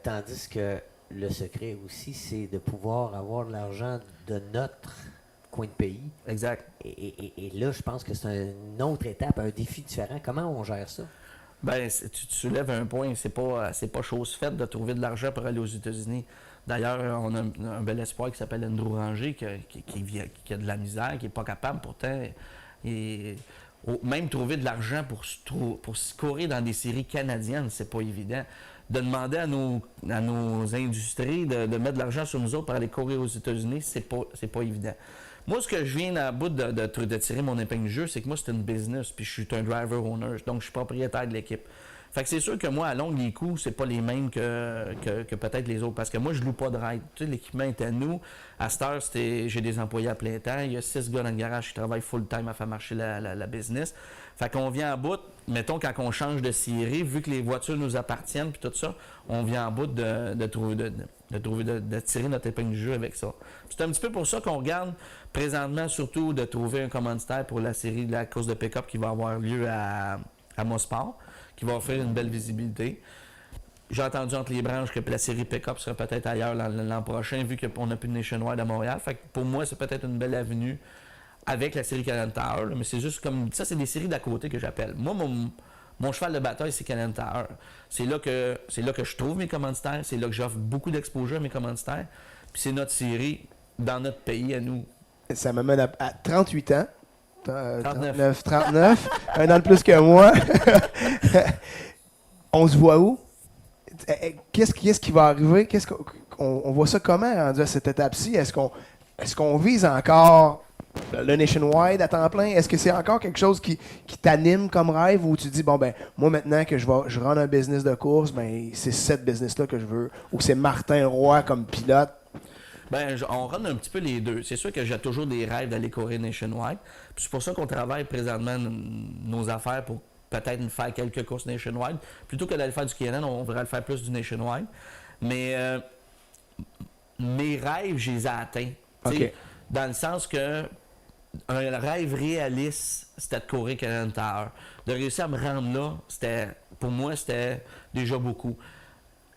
E: Tandis que le secret aussi, c'est de pouvoir avoir de l'argent de notre coin de pays.
F: Exact.
E: Et là, je pense que c'est une autre étape, un défi différent. Comment on gère ça?
F: Ben, tu soulèves un point, c'est pas chose faite de trouver de l'argent pour aller aux États-Unis. D'ailleurs, on a un bel espoir qui s'appelle Andrew Ranger, qui a de la misère, qui n'est pas capable, pourtant, même trouver de l'argent pour courir dans des séries canadiennes, c'est pas évident. De demander à nos industries de mettre de l'argent sur nous autres pour aller courir aux États-Unis, c'est pas évident. Moi, ce que je viens à bout de tirer mon épingle du jeu, c'est que moi, c'est une business, puis je suis un driver owner, donc je suis propriétaire de l'équipe. Fait que c'est sûr que moi, à longue, les coûts, c'est pas les mêmes que peut-être les autres, parce que moi, je loue pas de ride. Tu sais, l'équipement est à nous. À cette heure, j'ai des employés à plein temps. Il y a 6 gars dans le garage qui travaillent full-time à faire marcher la business. Fait qu'on vient à bout, mettons, quand on change de série, vu que les voitures nous appartiennent, puis tout ça, on vient à bout de tirer notre épingle du jeu avec ça. C'est un petit peu pour ça qu'on regarde présentement, surtout, de trouver un commanditaire pour la série de la course de pick-up qui va avoir lieu à Mosport, qui va offrir une belle visibilité. J'ai entendu entre les branches que la série pick-up sera peut-être ailleurs l'an prochain, vu qu'on n'a plus de Nationwide à Montréal. Fait que pour moi, c'est peut-être une belle avenue avec la série Canadian Tower, là, mais c'est juste comme ça, c'est des séries d'à côté que j'appelle. Moi, mon cheval de bataille, c'est Canadian Tower. C'est là que je trouve mes commanditaires, c'est là que j'offre beaucoup d'exposure à mes commanditaires, puis c'est notre série dans notre pays à nous.
B: Ça m'amène à 38 ans.
F: 39.
B: 39, un an de plus que moi. On se voit où? Qu'est-ce qui va arriver? On voit ça comment rendu à cette étape-ci? Est-ce qu'on vise encore le nationwide à temps plein? Est-ce que c'est encore quelque chose qui t'anime comme rêve ou tu dis, bon, ben, moi maintenant que je run un business de course, ben, c'est cette business-là que je veux? Ou c'est Martin Roy comme pilote?
F: Ben, on run un petit peu les deux. C'est sûr que j'ai toujours des rêves d'aller courir nationwide. Puis c'est pour ça qu'on travaille présentement nos affaires pour peut-être faire quelques courses nationwide. Plutôt que d'aller faire du KNN, on voudrait le faire plus du nationwide. Mais mes rêves, je les ai atteints.
B: OK.
F: Dans le sens que un rêve réaliste, c'était de courir Canadian Tower. De réussir à me rendre là, pour moi, c'était déjà beaucoup.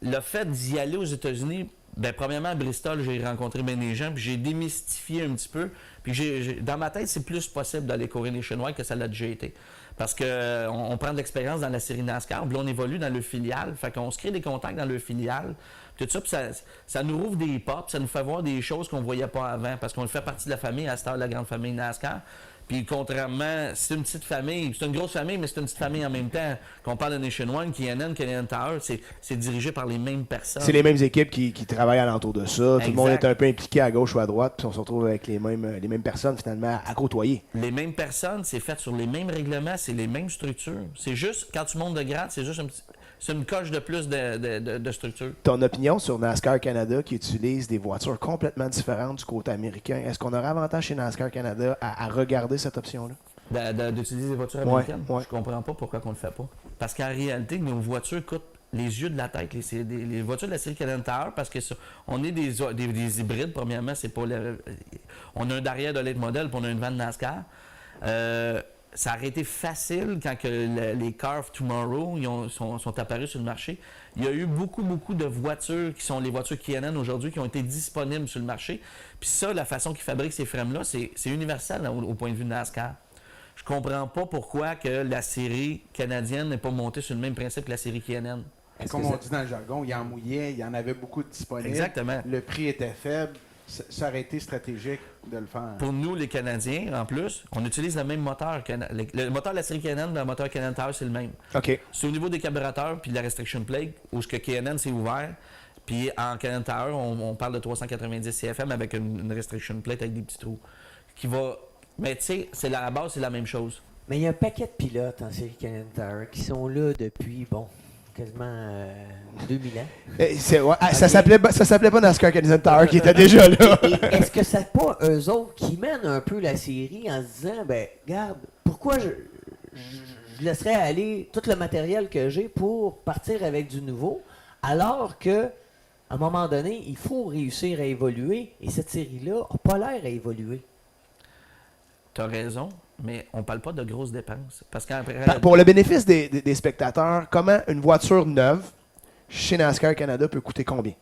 F: Le fait d'y aller aux États-Unis, ben, premièrement, à Bristol, j'ai rencontré bien des gens, puis j'ai démystifié un petit peu. Puis dans ma tête, c'est plus possible d'aller courir nationwide que ça l'a déjà été. Parce qu'on prend de l'expérience dans la série NASCAR, puis là, on évolue dans le filial. Fait qu'on se crée des contacts dans le filial. Tout ça, puis ça nous rouvre des portes, ça nous fait voir des choses qu'on ne voyait pas avant. Parce qu'on fait partie de la famille, à cette heure, la grande famille NASCAR. Puis contrairement, c'est une petite famille, c'est une grosse famille, mais c'est une petite famille en même temps. Qu'on parle de Nationwide, KNN, Canadian Tower, c'est dirigé par les mêmes personnes.
B: C'est les mêmes équipes qui travaillent alentour de ça. Tout le monde
F: Exact.
B: est un peu impliqué à gauche ou à droite, puis on se retrouve avec les mêmes personnes finalement à côtoyer.
F: Les mêmes personnes, c'est fait sur les mêmes règlements, c'est les mêmes structures. C'est juste, quand tu montes de grade, c'est juste c'est une coche de plus de structure.
B: Ton opinion sur NASCAR Canada qui utilise des voitures complètement différentes du côté américain, est-ce qu'on aurait avantage chez NASCAR Canada à regarder cette option-là?
F: D'utiliser des voitures
B: Ouais,
F: américaines.
B: ouais.
F: Je comprends pas pourquoi on le fait pas. Parce qu'en réalité, nos voitures coûtent les yeux de la tête. Les voitures de la série Canadian Tower, parce que on est des hybrides, premièrement, c'est pas on a un derrière de late model, puis on a une vanne NASCAR. Ça aurait été facile quand les Car Tomorrow sont apparus sur le marché. Il y a eu beaucoup de voitures qui sont les voitures KNN aujourd'hui qui ont été disponibles sur le marché. Puis ça, la façon qu'ils fabriquent ces frames-là, c'est universel au point de vue de NASCAR. Je comprends pas pourquoi que la série canadienne n'est pas montée sur le même principe que la série KNN.
C: Comme on dit dans le jargon, il en mouillait, il y en avait beaucoup de disponibles.
F: Exactement.
C: Le prix était faible. Ça aurait été stratégique de le faire.
F: Pour nous, les Canadiens, en plus, on utilise le même moteur. Le moteur de la série KNN et le moteur Canadian Tower, c'est le même.
B: OK.
F: C'est au niveau des carburateurs puis de la restriction plate, où ce que KNN s'est ouvert. Puis en Canadian Tower, on parle de 390 CFM avec une restriction plate avec des petits trous. Mais tu sais, la base, c'est la même chose.
E: Mais il y a un paquet de pilotes en série Canadian Tower qui sont là depuis, quasiment 2000 ans.
B: Ça s'appelait pas NASCAR Canadian Tower qui était déjà là.
E: Et est-ce que c'est pas eux autres qui mènent un peu la série en se disant, ben, regarde, pourquoi je laisserais aller tout le matériel que j'ai pour partir avec du nouveau, alors que à un moment donné, il faut réussir à évoluer, et cette série-là n'a pas l'air à évoluer.
F: Tu as raison, mais on parle pas de grosses dépenses. Parce qu'après.
B: Pour le bénéfice des spectateurs, comment une voiture neuve chez NASCAR Canada peut coûter combien?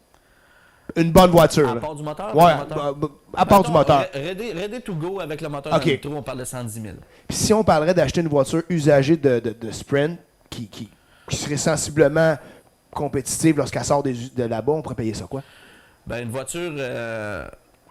B: Une bonne voiture.
F: À
B: là.
F: part du moteur?
B: Ouais,
F: du moteur?
B: à part du moteur.
F: Ready to go avec le moteur
B: Ok.
F: dans le trou, on parle de 110 000.
B: Puis si on parlerait d'acheter une voiture usagée de sprint qui serait sensiblement compétitive lorsqu'elle sort de là-bas, on pourrait payer ça quoi?
F: Ben, une voiture.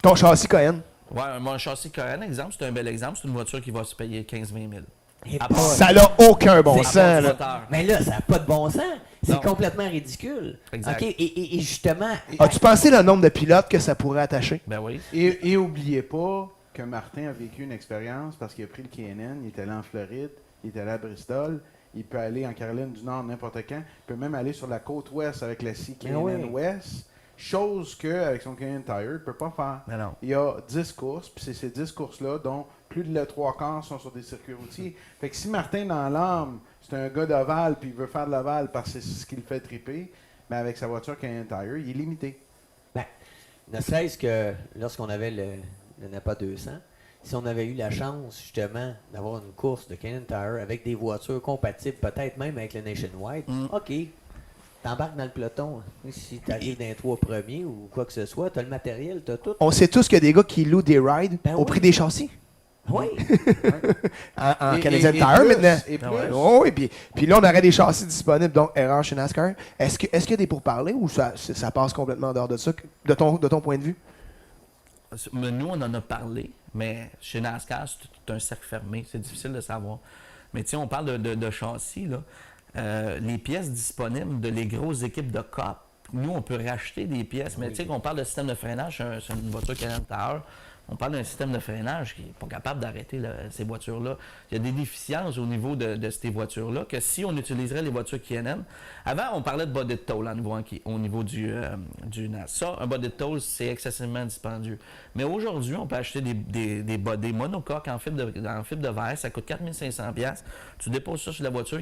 B: Ton châssis Cohen.
F: Ouais, mon châssis Cohen, exemple, c'est un bel exemple. C'est une voiture qui va se payer 15-20 000.
E: Et
F: À
E: pas-
F: part-
B: Ça n'a aucun bon
F: à
B: sens.
F: part du
B: là.
F: moteur.
E: Mais là, ça n'a pas de bon sens. C'est
F: Non.
E: complètement ridicule.
F: Exact.
E: OK? Et justement,
B: As-tu pensé le nombre de pilotes que ça pourrait attacher?
F: Ben oui.
C: Et oubliez pas que Martin a vécu une expérience parce qu'il a pris le KNN, il est allé en Floride, il est allé à Bristol, il peut aller en Caroline du Nord n'importe quand, il peut même aller sur la côte ouest avec la scie KNN
E: oui.
C: West, chose qu'avec son Canadian Tire, il ne peut pas faire.
F: Ben non.
C: Il y a 10 courses, puis c'est ces 10 courses-là dont plus de 3/4 sont sur des circuits routiers. Fait que si Martin, dans l'âme, c'est un gars d'Oval, puis il veut faire de l'Oval parce que c'est ce qui le fait triper, mais avec sa voiture Canadian Tire, il est limité.
E: ben, ne serait-ce que lorsqu'on avait le Napa 200, si on avait eu la chance, justement, d'avoir une course de Canadian Tire avec des voitures compatibles, peut-être même avec le Nationwide, OK, t'embarques dans le peloton. Si t'arrives dans les 3 premiers ou quoi que ce soit, t'as le matériel, t'as tout.
B: On sait tous qu'il y a des gars qui louent des rides
E: Ben
B: au
E: oui.
B: prix des châssis.
E: Oui.
B: en
C: Et-
B: Canadian
C: et
B: Tire
C: plus,
B: maintenant.
C: et plus.
B: Oh, et puis là, on aurait des châssis disponibles, donc erreur chez NASCAR. Est-ce qu'il y a des pourparlers ou ça passe complètement en dehors de ça, de ton point de vue?
F: Mais nous, on en a parlé, mais chez NASCAR, c'est tout un cercle fermé. C'est difficile de savoir. Mais tu sais, on parle de châssis, là. Les pièces disponibles de les grosses équipes de COP, nous, on peut racheter des pièces. Mais tu sais, qu'on parle de système de freinage, c'est une voiture Canadian Tire. On parle d'un système de freinage qui n'est pas capable d'arrêter ces voitures-là. Il y a des déficiences au niveau de ces voitures-là que si on utiliserait les voitures KNN, avant, on parlait de body toll au niveau du NAS. Ça, un body toll, c'est excessivement dispendieux. Mais aujourd'hui, on peut acheter des body monocoques en fibre de verre. Ça coûte 4 500$. Tu déposes ça sur la voiture,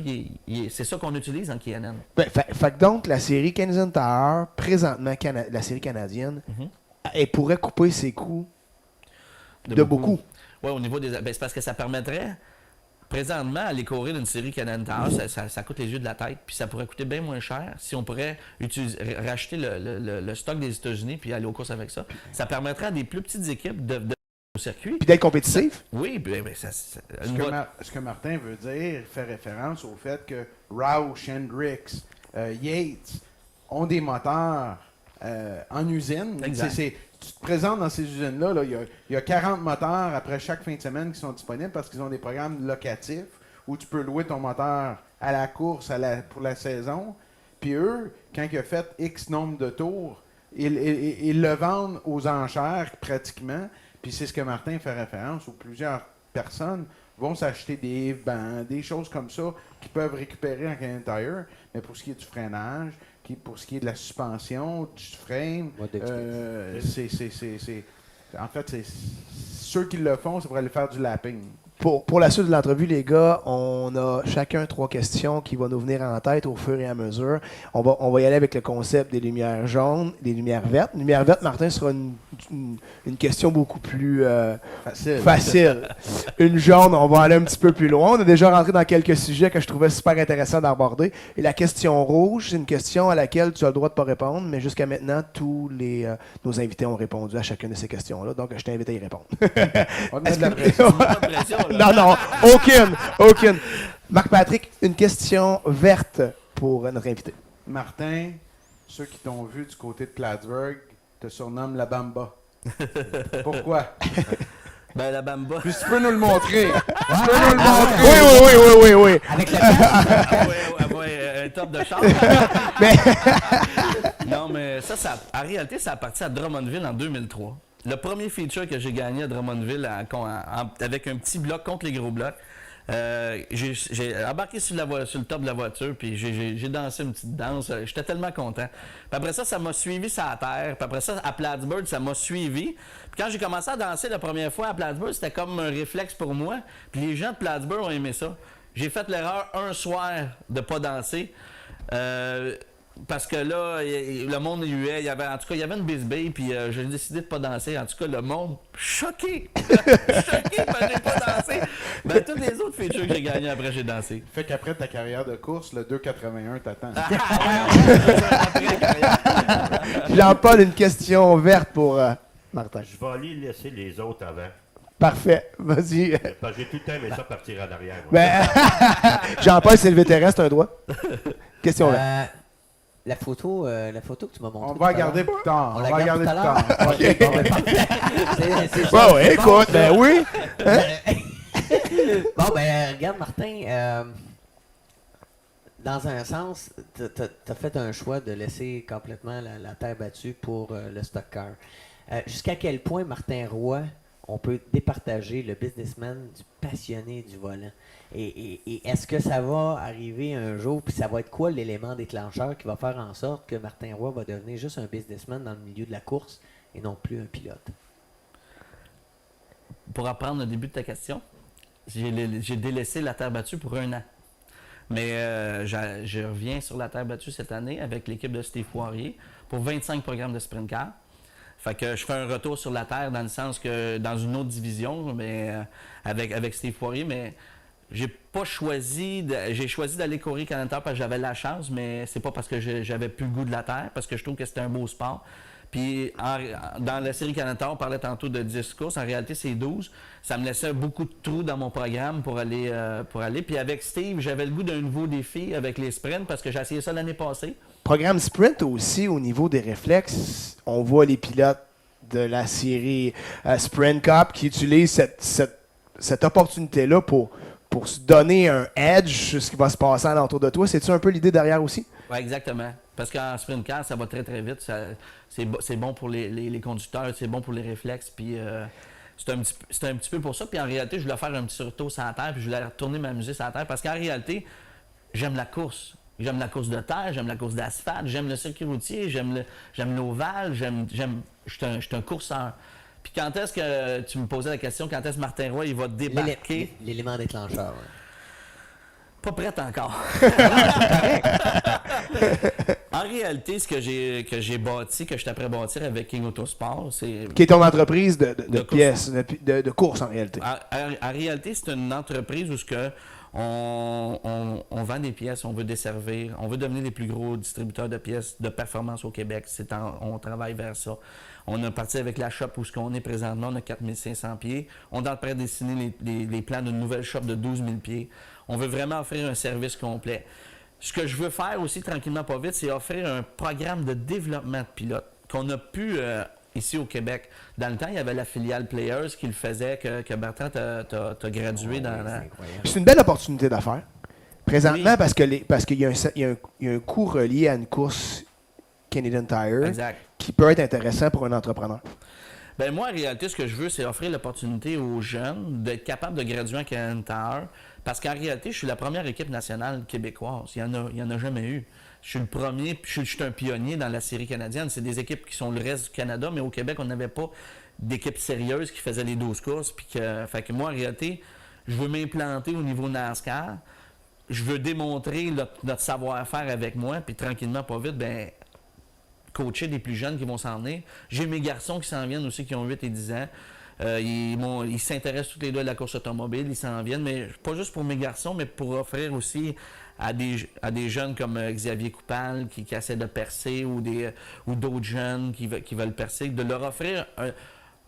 F: c'est ça qu'on utilise en KNN.
B: Ben, fait que donc, la série Canadian Tire, présentement, la série canadienne, elle pourrait couper ses coûts de beaucoup.
F: Oui, au niveau des. Ben, c'est parce que ça permettrait, présentement, aller courir d'une série Canadian Tire, ça coûte les yeux de la tête, puis ça pourrait coûter bien moins cher si on pourrait racheter le stock des États-Unis puis aller aux courses avec ça. Ça permettrait à des plus petites équipes de au circuit.
B: Puis d'être compétitif.
F: Oui, ben,
C: Ce que Martin veut dire fait référence au fait que Roush, Hendricks, Yates ont des moteurs en usine.
F: Exact.
C: Tu te présentes dans ces usines-là, là, il y a 40 moteurs après chaque fin de semaine qui sont disponibles parce qu'ils ont des programmes locatifs où tu peux louer ton moteur à la course pour la saison. Puis eux, quand ils ont fait X nombre de tours, ils le vendent aux enchères pratiquement. Puis c'est ce que Martin fait référence, où plusieurs personnes vont s'acheter des bancs, des choses comme ça qu'ils peuvent récupérer en Canadian Tire. Mais pour ce qui est du freinage, pour ce qui est de la suspension, du frame, en fait, c'est ceux qui le font, c'est pour aller faire du lapping.
B: Pour la suite de l'entrevue, les gars, on a chacun 3 questions qui vont nous venir en tête au fur et à mesure. On va y aller avec le concept des lumières jaunes, des lumières vertes. Lumière verte, Martin, sera une question beaucoup plus facile. Une jaune, on va aller un petit peu plus loin. On a déjà rentré dans quelques sujets que je trouvais super intéressants d'aborder. Et la question rouge, c'est une question à laquelle tu as le droit de ne pas répondre, mais jusqu'à maintenant, tous nos invités ont répondu à chacune de ces questions-là. Donc, je t'invite à y répondre.
C: On a de la pression.
B: Non, aucune. Marc-Patrick, une question verte pour notre invité.
C: Martin, ceux qui t'ont vu du côté de Plattsburgh te surnomment la Bamba. Pourquoi?
F: Ben, la Bamba.
C: Puis tu peux nous le montrer. Tu peux nous le montrer.
B: Oui.
E: Avec la
F: Un top de char. Non, mais ça, en réalité, ça a parti à Drummondville en 2003. Le premier feature que j'ai gagné à Drummondville avec un petit bloc contre les gros blocs, j'ai embarqué sur le top de la voiture, puis j'ai dansé une petite danse. J'étais tellement content. Puis après ça m'a suivi sur la terre. Puis après ça, à Plattsburgh, ça m'a suivi. Puis quand j'ai commencé à danser la première fois à Plattsburgh, c'était comme un réflexe pour moi. Puis les gens de Plattsburgh ont aimé ça. J'ai fait l'erreur un soir de pas danser. Parce que là, le monde huait. En tout cas, il y avait une bisbille, puis j'ai décidé de pas danser. En tout cas, le monde, choqué! Choqué, parce que j'ai pas dansé. Ben, tous les autres features que j'ai gagnées après, j'ai dansé.
C: Fait qu'après ta carrière de course, le 2,81 t'attend.
B: Jean-Paul, une question verte pour Martin.
D: Je vais aller laisser les autres avant.
B: Parfait. Vas-y.
D: Parce que j'ai tout le temps aimé ça partir en arrière. moi.
B: Ben, Jean-Paul, c'est le vétéran, c'est un droit. Question verte.
E: La photo que tu m'as montrée.
C: On va regarder plus tard.
E: On la regarde tout à l'heure.
C: Ouais.
E: Bon, ben, parfait. C'est ça.
B: Ouais, écoute, ben oui.
E: Bon, ben, regarde, Martin. Dans un sens, tu as fait un choix de laisser complètement la terre battue pour le stock car. Jusqu'à quel point, Martin Roy, on peut départager le businessman du passionné du volant? Et est-ce que ça va arriver un jour, puis ça va être quoi l'élément déclencheur qui va faire en sorte que Martin Roy va devenir juste un businessman dans le milieu de la course et non plus un pilote?
F: Pour apprendre le début de ta question, j'ai délaissé la terre battue pour 1 an. Mais je reviens sur la terre battue cette année avec l'équipe de Steve Poirier pour 25 programmes de sprint car. Fait que je fais un retour sur la terre dans le sens que dans une autre division, mais avec Steve Poirier, mais j'ai choisi d'aller courir Canada parce que j'avais la chance, mais c'est pas parce que j'avais plus le goût de la terre, parce que je trouve que c'était un beau sport. Puis dans la série Canada, on parlait tantôt de 10 courses. En réalité, c'est 12. Ça me laissait beaucoup de trous dans mon programme pour aller. Puis avec Steve, j'avais le goût d'un nouveau défi avec les sprints parce que j'ai essayé ça l'année passée.
B: Programme sprint aussi, au niveau des réflexes, on voit les pilotes de la série Sprint Cup qui utilisent cette opportunité-là pour se donner un edge sur ce qui va se passer alentour de toi. C'est-tu un peu l'idée derrière aussi?
F: Oui, exactement. Parce qu'en sprint car, ça va très, très vite. C'est bon pour les conducteurs, c'est bon pour les réflexes. Puis c'est un petit peu pour ça. Puis en réalité, je voulais faire un petit sursaut sur la terre, puis je voulais retourner m'amuser sur la terre. Parce qu'en réalité, j'aime la course. J'aime la course de terre, j'aime la course d'asphalte, j'aime le circuit routier, j'aime l'ovale, je suis un courseur. Puis quand est-ce que tu me posais la question, quand est-ce que Martin Roy il va débarquer?
E: L'élément déclencheur. Ouais.
F: Pas prête encore. En réalité, ce que j'ai bâti, que je suis après bâtir avec King Autosport, c'est...
B: Qui est ton entreprise de
F: De
B: pièces, de course en réalité.
F: En réalité, c'est une entreprise où on vend des pièces, on veut desservir, on veut devenir les plus gros distributeurs de pièces de performance au Québec. On travaille vers ça. On a parti avec la shop où on est présentement, on a 4500 pieds. On est en train de dessiner les plans d'une nouvelle shop de 12 000 pieds. On veut vraiment offrir un service complet. Ce que je veux faire aussi, tranquillement, pas vite, c'est offrir un programme de développement de pilotes qu'on a pu... ici au Québec. Dans le temps, il y avait la filiale Players qui le faisait, que Bertrand t'a gradué dans la...
B: C'est une belle opportunité d'affaires. Présentement,
F: Oui.
B: parce qu'il y a un coût relié à une course Canadian Tire
F: Exact.
B: qui peut être intéressant pour un entrepreneur.
F: Ben moi, en réalité, ce que je veux, c'est offrir l'opportunité aux jeunes d'être capables de graduer en Canadian Tire. Parce qu'en réalité, je suis la première équipe nationale québécoise. Il y en a jamais eu. Je suis le premier, puis je suis un pionnier dans la série canadienne. C'est des équipes qui sont le reste du Canada, mais au Québec, on n'avait pas d'équipe sérieuse qui faisait les 12 courses. Fait que moi, en réalité, je veux m'implanter au niveau NASCAR. Je veux démontrer notre savoir-faire avec moi, puis tranquillement, pas vite, ben coacher des plus jeunes qui vont s'en venir. J'ai mes garçons qui s'en viennent aussi, qui ont 8 et 10 ans. Ils s'intéressent tous les deux à la course automobile, ils s'en viennent, mais pas juste pour mes garçons, mais pour offrir aussi à des jeunes comme Xavier Coupal qui essaient de percer ou d'autres jeunes qui veulent percer, de leur offrir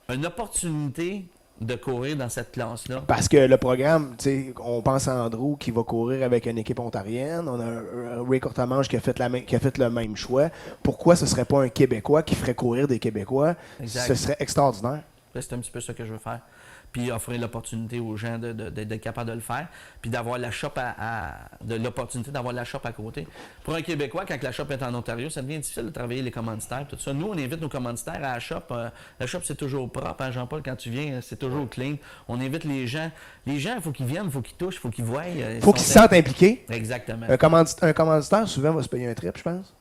F: une opportunité de courir dans cette classe-là.
B: Parce que le programme, tu sais, on pense à Andrew qui va courir avec une équipe ontarienne. On a un Ray Courtemanche qui a fait le même choix. Pourquoi ce ne serait pas un Québécois qui ferait courir des Québécois?
F: Exact.
B: Ce serait extraordinaire.
F: C'est un petit peu ça que je veux faire. Puis offrir l'opportunité aux gens d'être capables de le faire. Puis d'avoir la shop l'opportunité d'avoir la shop à côté. Pour un Québécois, quand la shop est en Ontario, ça devient difficile de travailler les commanditaires, tout ça. Nous, on invite nos commanditaires à la shop. La shop, c'est toujours propre, hein, Jean-Paul, quand tu viens, c'est toujours clean. On invite les gens. Les gens, il faut qu'ils viennent, il faut qu'ils touchent, il faut qu'ils voient.
B: Il faut qu'ils se sentent impliqués.
F: Exactement.
B: Un commanditaire, souvent, va se payer un trip, je pense.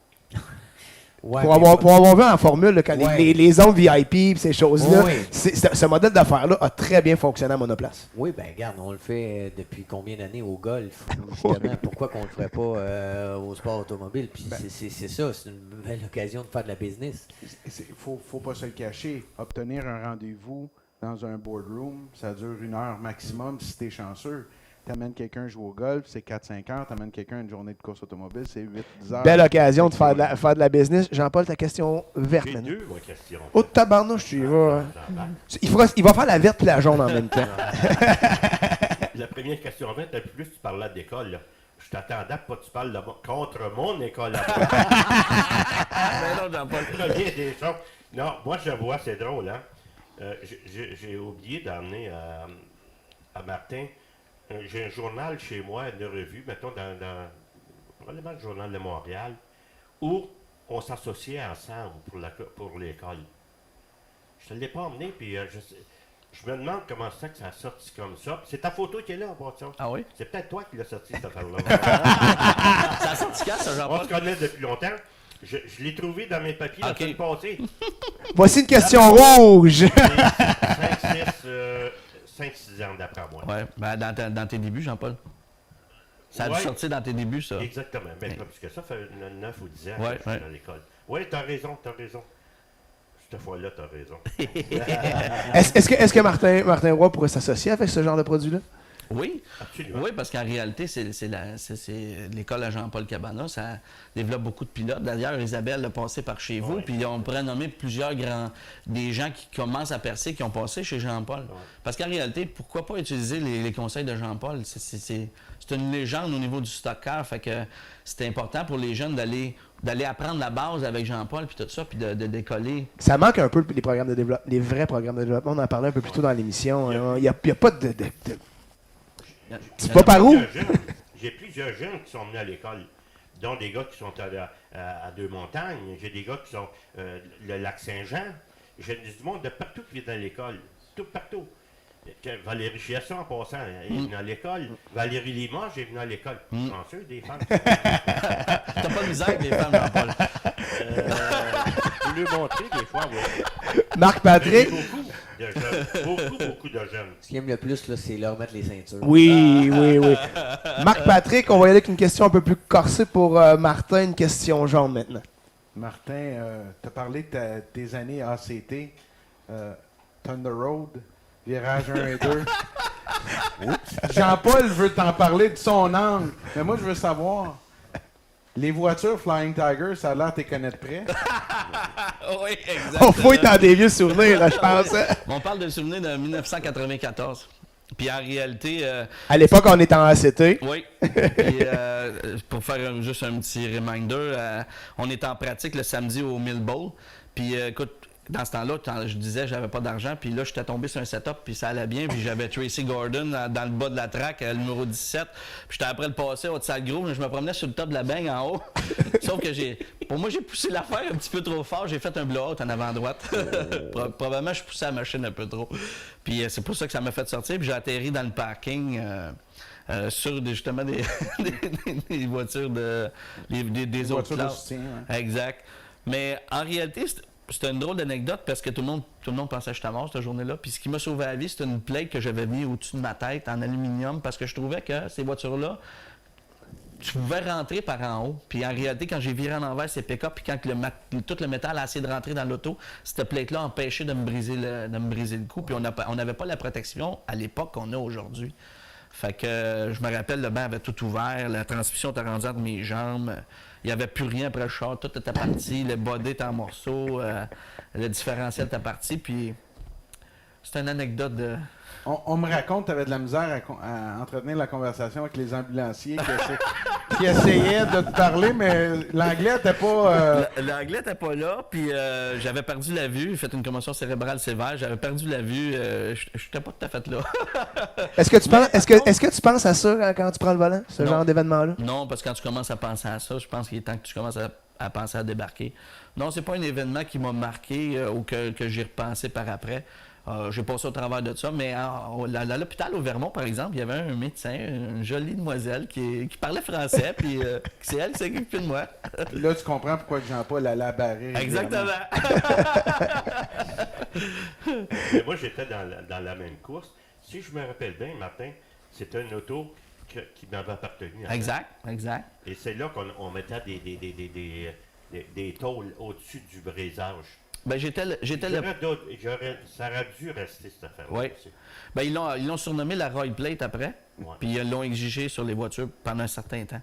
E: Ouais,
B: Pour avoir vu en formule, là, quand
E: Ouais.
B: les zones VIP et ces choses-là,
E: Oui.
B: ce modèle d'affaires-là a très bien fonctionné à Monoplace.
E: Oui, ben regarde, on le fait depuis combien d'années au golf, justement. Pourquoi qu'on le ferait pas au sport automobile? Puis c'est ça, c'est une belle occasion de faire de la business.
C: Il faut pas se le cacher. Obtenir un rendez-vous dans un boardroom, ça dure 1 heure maximum si tu es chanceux. Tu amènes quelqu'un jouer au golf, c'est 4-5 heures. Tu amènes quelqu'un une journée de course automobile, c'est 8-10 heures.
B: Belle occasion de faire de la business. Jean-Paul, ta question verte
D: J'ai
B: maintenant.
D: 2, moi, questions.
B: Oh, tabarnouche, tu y vas. Il va faire la verte et la jaune en même temps.
D: La première question, en fait, depuis plus tu parlais d'école, là. Je t'attendais pour que tu parles contre mon école.
F: Ben non, Jean-Paul.
D: Première des choses. Non, moi, je vois, c'est drôle, hein. J'ai oublié d'amener à Martin. J'ai un journal chez moi, une revue, mettons, probablement le journal de Montréal, où on s'associait ensemble pour l'école. Je ne l'ai pas emmené, puis je me demande comment ça que ça a sorti comme ça. C'est ta photo qui est là, en passant.
F: Ah oui?
D: C'est peut-être toi qui l'as sorti, cette affaire-là.
F: Ça a sorti quand, ça,
D: On
F: Jean-Paul?
D: se connaît depuis longtemps. Je l'ai trouvé dans mes papiers la
F: Ok.
D: semaine passée.
B: Voici une question rouge.
D: 5-6 ans d'après moi.
F: Ouais, ben dans tes débuts, Jean-Paul. Ça a dû
D: Ouais.
F: sortir dans tes débuts, ça.
D: Exactement. Mais pas plus que ça, fait 9 ou 10 ans
F: Ouais,
D: que je
F: ouais.
D: suis à l'école. Oui, t'as raison. Cette fois-là, t'as raison.
B: Est-ce que Martin Roy pourrait s'associer avec ce genre de produit-là?
F: Oui,
D: Absolument.
F: oui, parce qu'en réalité, c'est l'école à Jean-Paul Cabana, ça développe beaucoup de pilotes. D'ailleurs, Isabelle a passé par chez vous, puis on pourrait nommer plusieurs des gens qui commencent à percer, qui ont passé chez Jean-Paul. Parce qu'en réalité, pourquoi pas utiliser les conseils de Jean-Paul? C'est une légende au niveau du stock car, fait que c'est important pour les jeunes d'aller apprendre la base avec Jean-Paul, puis tout ça, puis de décoller.
B: Ça manque un peu les programmes de développement, les vrais programmes de développement. On en parlait un peu plus tôt dans l'émission. Il n'y a pas de... Tu vas par où?
D: J'ai plusieurs jeunes qui sont venus à l'école, dont des gars qui sont à Deux-Montagnes. J'ai des gars qui sont le lac Saint-Jean. J'ai du monde de partout qui vient à l'école. Tout partout. Valérie Chiasson, en passant, est venue à l'école. Valérie Limoges est venue à l'école. Chanceux, des femmes.
F: T'as pas de misère avec les femmes, Jean-Paul.
D: Je peux lui montrer des fois, oui.
B: Marc-Patrick?
D: Beaucoup de jeunes. Beaucoup de jeunes.
E: Ce qu'ils aiment le plus, là, c'est leur mettre les ceintures.
B: Oui. Marc-Patrick, on va y aller avec une question un peu plus corsée pour Martin, une question jaune maintenant.
C: Martin, tu as parlé de tes années ACT, Thunder Road, virage 1 et 2. Jean-Paul veut t'en parler de son angle, mais moi je veux savoir, les voitures Flying Tiger, ça a l'air de t'es connaître près.
F: Oui, exactement.
B: On fouille dans des vieux souvenirs, là, je pense.
F: On parle de souvenirs de 1994. Puis en réalité...
B: À l'époque, on était en ACT.
F: oui. Puis, pour faire juste un petit reminder, on est en pratique le samedi au Mill Bowl. Puis écoute, dans ce temps-là, je disais j'avais pas d'argent, puis là, j'étais tombé sur un setup, puis ça allait bien, puis j'avais Tracy Gordon dans le bas de la track, le numéro 17, puis j'étais après le passer au Haute-Salle Grove, mais je me promenais sur le top de la beigne en haut. Sauf que pour moi, j'ai poussé l'affaire un petit peu trop fort, j'ai fait un blowout en avant à droite. Probablement, je poussais la machine un peu trop. Puis c'est pour ça que ça m'a fait sortir, puis j'ai atterri dans le parking. Sur justement des voitures des autres
C: voitures de
F: classes.
C: soutien, ouais.
F: Exact. Mais en réalité, c'était une drôle d'anecdote parce que tout le monde pensait que j'étais mort cette journée-là. Puis ce qui m'a sauvé la vie, c'était une plate que j'avais mis au-dessus de ma tête en aluminium parce que je trouvais que ces voitures-là, tu pouvais rentrer par en haut. Puis en réalité, quand j'ai viré en envers ces pick-up, puis quand tout le métal a essayé de rentrer dans l'auto, cette plate-là empêchait de me briser le cou. Puis on n'avait pas la protection à l'époque qu'on a aujourd'hui. Fait que je me rappelle, le banc avait tout ouvert, la transmission était rendue entre mes jambes, il n'y avait plus rien après le char, tout était parti, le body était en morceaux, le différentiel était parti, puis c'est une anecdote de...
C: On me raconte que tu avais de la misère à entretenir la conversation avec les ambulanciers qui essayaient de te parler, mais l'anglais n'était pas...
F: L'anglais n'était pas là, puis j'avais perdu la vue, j'ai fait une commotion cérébrale sévère, j'avais perdu la vue, je n'étais pas tout à fait là.
B: Est-ce que tu penses à ça quand tu prends le volant, ce genre d'événement-là?
F: Non, parce que quand tu commences à penser à ça, je pense qu'il est temps que tu commences à penser à débarquer. Non, c'est pas un événement qui m'a marqué ou que j'ai repensé par après. J'ai passé au travers de ça, mais à l'hôpital au Vermont, par exemple, il y avait un médecin, une jolie demoiselle qui parlait français, puis c'est elle qui s'est occupée de moi.
C: Là, tu comprends pourquoi Jean-Paul allait à Barré.
F: Exactement.
D: Mais moi, j'étais dans la même course. Si je me rappelle bien, Martin, c'était une auto qui m'avait appartenu.
F: Exact.
D: Et c'est là qu'on mettait des tôles au-dessus du brisage.
F: Ben, j'étais le...
D: Ça aurait dû rester, cette affaire-là.
F: Oui. Ben, ils l'ont surnommé la Roy Plate après, puis ils l'ont exigé sur les voitures pendant un certain temps.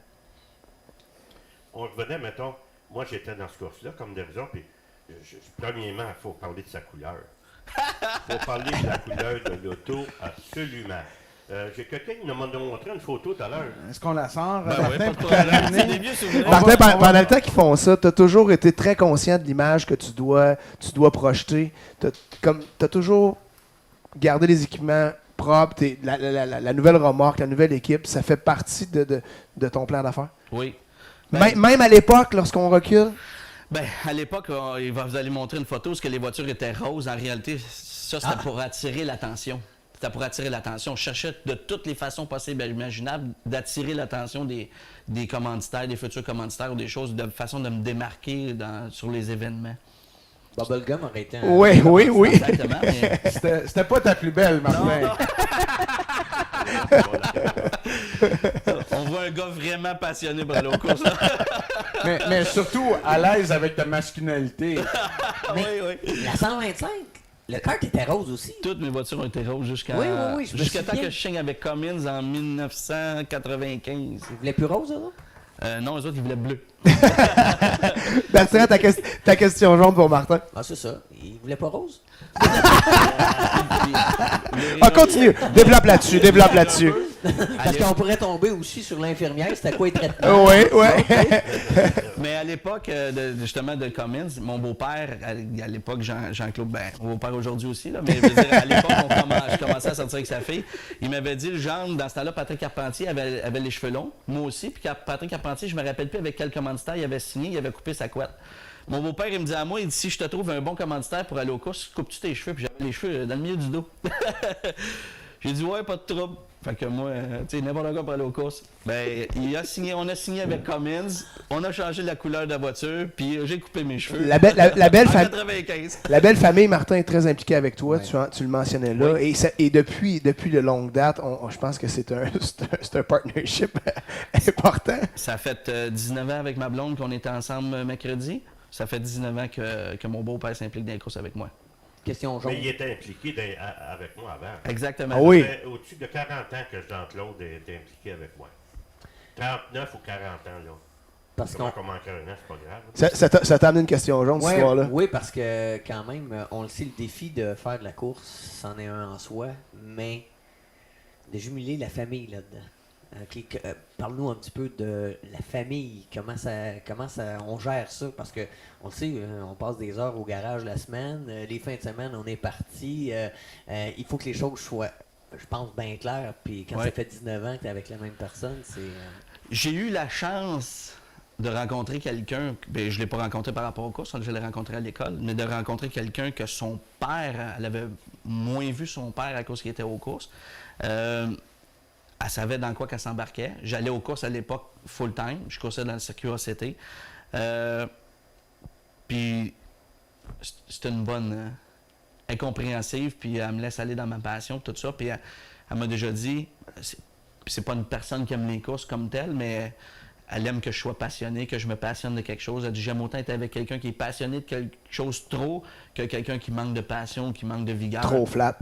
D: On revenait, mettons, moi j'étais dans ce course-là comme dirigeant, puis premièrement, il faut parler de sa couleur. Il faut parler de la couleur de l'auto, absolument. J'ai quelqu'un qui m'a montré une photo tout à l'heure.
C: Est-ce qu'on la sort,
F: Ben
C: Martin,
F: ouais, pas de
C: pour
F: problème.
C: terminer?
F: C'est des vieux souvenirs.
B: Martin, pendant le temps qu'ils font ça, tu as toujours été très conscient de l'image que tu dois projeter. Tu as toujours gardé les équipements propres, la nouvelle remorque, la nouvelle équipe, ça fait partie de ton plan d'affaires?
F: Oui.
B: Même à l'époque, lorsqu'on recule?
F: Ben, à l'époque, vous allez montrer une photo où les voitures étaient roses. En réalité, ça, c'était pour attirer l'attention. C'était pour attirer l'attention. Je cherchais de toutes les façons possibles et imaginables d'attirer l'attention des commanditaires, des futurs commanditaires ou des choses, de façon de me démarquer sur les événements.
E: Bubblegum aurait été un...
B: Oui.
F: Exactement. Mais...
C: C'était pas ta plus belle, Martin.
F: On voit un gars vraiment passionné pour aller aux courses.
C: mais surtout à l'aise avec ta masculinité.
F: Oui.
E: La 125? Le kart était rose aussi.
F: Toutes mes voitures ont été roses jusqu'à
E: Oui, je me
F: jusqu'à temps
E: souviens.
F: que je signe avec Cummins en 1995.
E: Ils voulaient plus rose, là?
F: Non, eux autres, ils voulaient bleu.
B: Bertrand, ta question jaune pour Martin.
E: Ah, c'est ça. Ils voulaient pas rose?
B: Ah, continue. Développe là-dessus.
E: Parce qu'on pourrait tomber aussi sur l'infirmière. C'était quoi, les traitements?
B: Oui, oui.
F: Mais à l'époque, justement, de Cummins, mon beau-père, à l'époque, Jean-Claude, ben, mon beau-père aujourd'hui aussi, là, mais je veux dire, à l'époque, je commençais à sortir avec sa fille. Il m'avait dit, le genre, dans ce temps-là, Patrick Carpentier avait les cheveux longs, moi aussi, puis Patrick Carpentier, je me rappelle plus avec quel commanditaire il avait signé, il avait coupé sa couette. Mon beau-père, il me dit à moi, il dit, si je te trouve un bon commanditaire pour aller aux courses, coupes-tu tes cheveux? Puis j'avais les cheveux dans le milieu du dos. J'ai dit, ouais, pas de trouble. Fait que moi, tu sais, n'importe quoi pour aller aux courses. Ben, on a signé avec Cummins, on a changé la couleur de la voiture, puis j'ai coupé mes cheveux.
B: La belle
F: En
B: famille.
F: 95.
B: La belle famille, Martin, est très impliquée avec toi,
E: Ouais.
B: tu le mentionnais là.
F: Oui.
B: Et depuis de longue date, je pense que c'est un partnership important.
F: Ça a fait 19 ans avec ma blonde qu'on était ensemble mercredi. Ça fait 19 ans que mon beau-père s'implique dans les courses avec moi.
E: Question jaune.
D: Mais il était impliqué avec moi avant.
F: Exactement.
B: Ah oui.
D: Ça fait au-dessus de 40 ans que Jean-Claude est impliqué avec moi. 39 ou 40 ans, là.
E: Parce qu'on...
D: Comment manquer un an, c'est pas grave.
B: Ça t'a amené une question jaune, cette
E: Ouais,
B: histoire-là.
E: oui, parce que quand même, on le sait, le défi de faire de la course, c'en est un en soi, mais de jumeler la famille là-dedans. Parle-nous un petit peu de la famille, comment on gère ça, parce que on le sait, on passe des heures au garage la semaine, les fins de semaine on est parti, il faut que les choses soient, je pense, bien claires, puis quand
F: Ouais.
E: ça fait 19 ans que tu es avec la même personne, c'est...
F: J'ai eu la chance de rencontrer quelqu'un, ben, je ne l'ai pas rencontré par rapport aux courses, je l'ai rencontré à l'école, mais de rencontrer quelqu'un que son père, elle avait moins vu son père à cause qu'il était aux courses. Elle savait dans quoi qu'elle s'embarquait. J'allais aux courses à l'époque full-time. Je coursais dans le circuit ACT. Puis, c'était une bonne... incompréhensive, puis elle me laisse aller dans ma passion, tout ça. Puis, elle m'a déjà dit... C'est pas une personne qui aime les courses comme telle, mais elle aime que je sois passionné, que je me passionne de quelque chose. Elle dit, j'aime autant être avec quelqu'un qui est passionné de quelque chose trop que quelqu'un qui manque de passion, qui manque de vigueur.
B: Trop flat.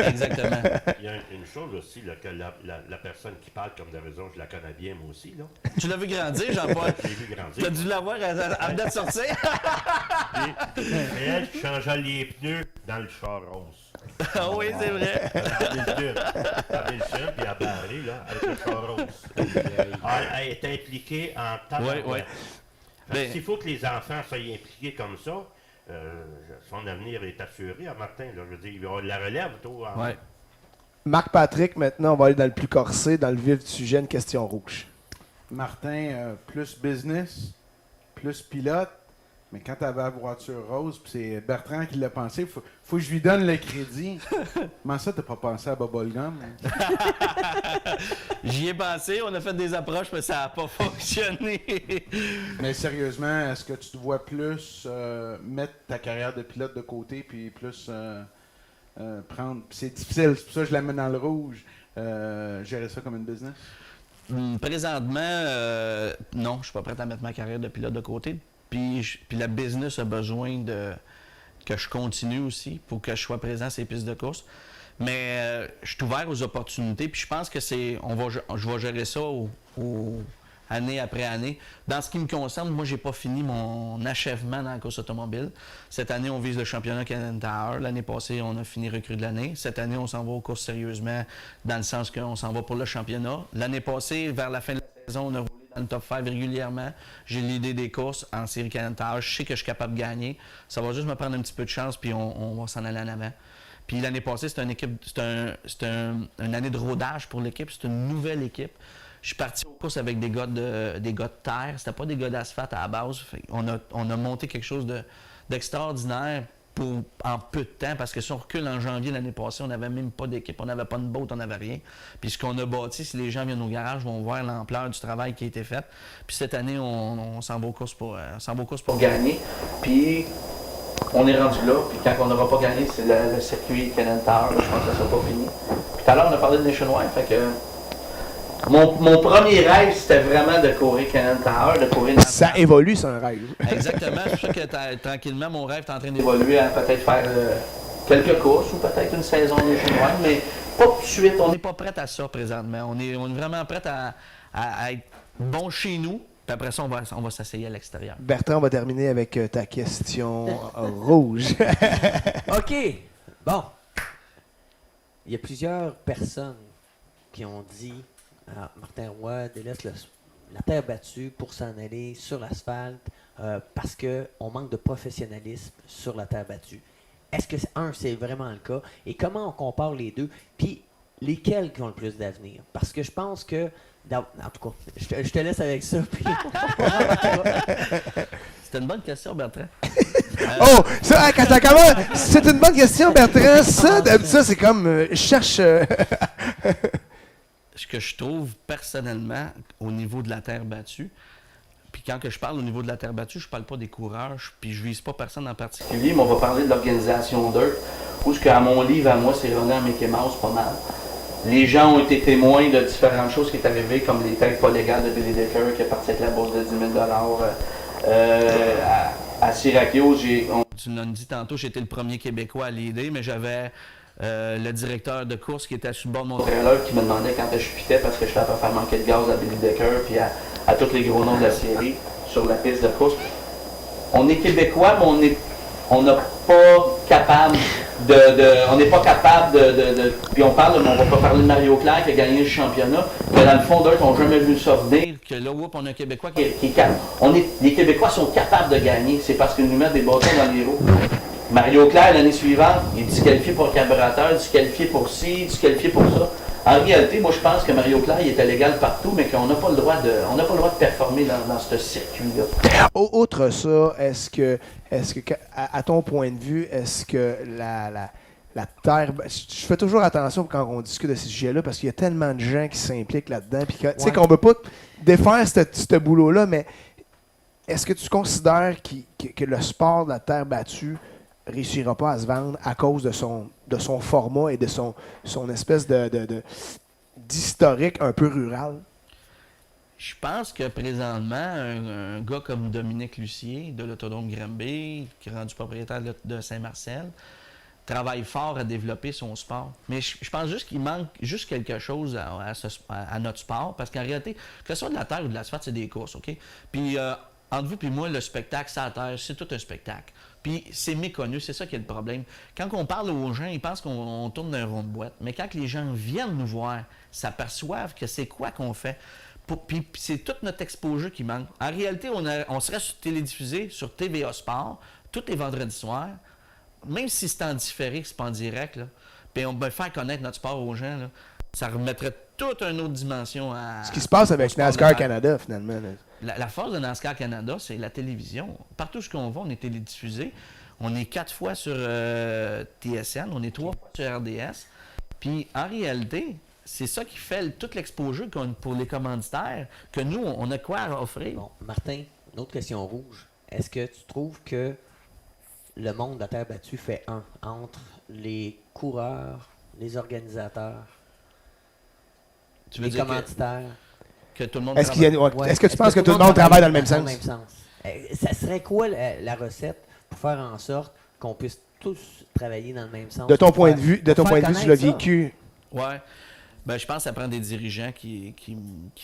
F: Exactement.
D: Il y a une chose aussi, là, que la personne qui parle comme de raison, je la connais bien, moi aussi, là.
F: Tu l'as vu grandir, Jean-Paul?
D: Je l'ai vu grandir.
F: Tu as dû l'avoir à de sortir?
D: Et elle qui changeait les pneus dans le char rose.
F: Ah oui, c'est vrai.
D: Hamilton, puis à Barry, là, avec le char rose. Elle est impliquée en tabarouette.
F: Ouais. Ben-
D: S'il faut que les enfants soient impliqués comme ça, son avenir est assuré à Martin. Là, je veux dire, il va avoir de la relève, toi.
F: Ouais.
B: Marc-Patrick, maintenant, on va aller dans le plus corsé, dans le vif du sujet, une question rouge.
C: Martin, plus business, plus pilote. Mais quand tu avais la voiture rose, puis c'est Bertrand qui l'a pensé, faut que je lui donne le crédit. Comment ça, t'as pas pensé à Bubblegum?
F: J'y ai pensé, on a fait des approches, mais ça n'a pas fonctionné.
C: Mais sérieusement, est-ce que tu te vois plus mettre ta carrière de pilote de côté, puis plus prendre... Puis c'est difficile, c'est pour ça que je la mets dans le rouge. Gérer ça comme une business?
F: Présentement, non, je suis pas prêt à mettre ma carrière de pilote de côté. Puis la business a besoin que je continue aussi pour que je sois présent sur les pistes de course. Mais je suis ouvert aux opportunités. Puis je pense que je vais gérer ça année après année. Dans ce qui me concerne, moi, j'ai pas fini mon achèvement dans la course automobile. Cette année, on vise le championnat Canadian Tower. L'année passée, on a fini recrue de l'année. Cette année, on s'en va aux courses sérieusement, dans le sens qu'on s'en va pour le championnat. L'année passée, vers la fin de la saison, on a roulé dans le top 5 régulièrement. J'ai l'idée des courses en série Canadian Tower. Je sais que je suis capable de gagner. Ça va juste me prendre un petit peu de chance, puis on va s'en aller en avant. Puis l'année passée, c'était une année de rodage pour l'équipe. C'est une nouvelle équipe. Je suis parti aux courses avec des gars de terre. C'était pas des gars d'asphalte à la base. On a monté quelque chose d'extraordinaire en peu de temps. Parce que si on recule en janvier l'année passée, on n'avait même pas d'équipe. On n'avait pas de boat, on n'avait rien. Puis ce qu'on a bâti, si les gens viennent au garage, vont voir l'ampleur du travail qui a été fait. Puis cette année, on s'en va aux courses pour gagner. Puis on est rendu là. Puis quand on n'aura pas gagné, c'est le circuit Canadian Tower. Je pense que ça sera pas fini. Puis tout à l'heure, on a parlé de Nationwide. Fait que mon premier rêve, c'était vraiment de courir Canadian Tower, de courir dans
B: Ça évolue, c'est un rêve.
F: Exactement. C'est pour ça que tranquillement, mon rêve est en train d'évoluer à peut-être faire quelques courses ou peut-être une saison nationwide, mais pas tout de suite. On n'est pas prêt à ça présentement. On est vraiment prêt à être bon chez nous. Puis après ça, on va s'essayer à l'extérieur.
B: Bertrand, on va terminer avec ta question rouge.
E: OK. Bon. Il y a plusieurs personnes qui ont dit à Martin Roy délaisse la terre battue pour s'en aller sur l'asphalte parce qu'on manque de professionnalisme sur la terre battue. Est-ce que, c'est vraiment le cas? Et comment on compare les deux? Puis, lesquels qui ont le plus d'avenir? Parce que je pense que, en tout cas, je te laisse avec ça. Puis
F: C'était une bonne question, Bertrand.
B: Oh, ça, quand ça commence, c'est une bonne question, Bertrand. Ça, c'est comme, je cherche...
F: Ce que je trouve personnellement au niveau de la terre battue, puis quand que je parle au niveau de la terre battue, je parle pas des coureurs, puis je vise pas personne en particulier, mais on va parler de l'organisation Dirt, où ce qu'à mon livre, à moi, c'est René à Mickey Mouse, pas mal. Les gens ont été témoins de différentes choses qui sont arrivées, comme les tailles pas légales de Billy Decker, qui est parti avec la bourse de 10 000 à Syracuse, tu l'as dit tantôt, j'étais le premier Québécois à l'aider, mais j'avais le directeur de course qui était sur le bord de mon trailer qui me demandait quand je pitais parce que je t'avais fait manquer de gaz à Billy Decker puis à tous les gros noms de la série sur la piste de course. On est Québécois, mais on n'est pas capable on n'est pas capable de puis on parle, mais on va pas parler de Mario Claire qui a gagné le championnat, mais dans le fond d'eux, on n'a jamais vu ça venir, que là, on a un Québécois qui est capable. Les Québécois sont capables de gagner, c'est parce qu'ils nous mettent des bâtons dans les roues. Mario Claire, l'année suivante, il est disqualifié pour le carburateur, disqualifié pour ci, disqualifié pour ça. En réalité, moi, je pense que Mario Claire, il était légal partout, mais qu'on n'a pas le droit de performer dans ce circuit-là.
B: Outre ça, est-ce que à ton point de vue, est-ce que la terre... Je fais toujours attention quand on discute de ces sujets-là, parce qu'il y a tellement de gens qui s'impliquent là-dedans, puis tu sais qu'on ne peut pas défaire ce boulot-là, mais est-ce que tu considères que le sport de la terre battue réussira pas à se vendre à cause de son format et de son espèce d'historique un peu rural?
F: Je pense que présentement, un gars comme Dominique Lucier de l'Autodrome Granby, qui est rendu propriétaire de Saint-Marcel, travaille fort à développer son sport. Mais je pense juste qu'il manque juste quelque chose à notre sport, parce qu'en réalité, que ce soit de la terre ou de l'asphalte, c'est des courses, OK? Puis, entre vous et moi, le spectacle, ça à terre, c'est tout un spectacle. Puis c'est méconnu, c'est ça qui est le problème. Quand on parle aux gens, ils pensent qu'on tourne d'un rond de boîte. Mais quand les gens viennent nous voir, s'aperçoivent que c'est quoi qu'on fait. Puis c'est tout notre exposure qui manque. En réalité, on serait télédiffusé sur TVA Sport tous les vendredis soirs, même si c'est en différé, c'est pas en direct, là. Puis on va faire connaître notre sport aux gens, là. Ça remettrait toute une autre dimension à...
B: Ce qui se passe avec NASCAR Canada, finalement.
F: La force de NASCAR Canada, c'est la télévision. Partout où on va, on est télédiffusé. On est 4 fois sur TSN, on est 3 fois sur RDS. Puis, en réalité, c'est ça qui fait tout l'exposure pour les commanditaires, que nous, on a quoi à offrir.
E: Bon, Martin, une autre question rouge. Est-ce que tu trouves que le monde de la terre battue fait un entre les coureurs, les organisateurs, les commanditaires?
F: Que tout le monde
B: Est-ce que tu penses que tout le monde travaille dans le même sens?
E: Ça serait quoi la recette pour faire en sorte qu'on puisse tous travailler dans le même sens?
B: De ton point de vue, tu l'as vécu.
F: Ouais. Ben, je pense que ça prend des dirigeants qui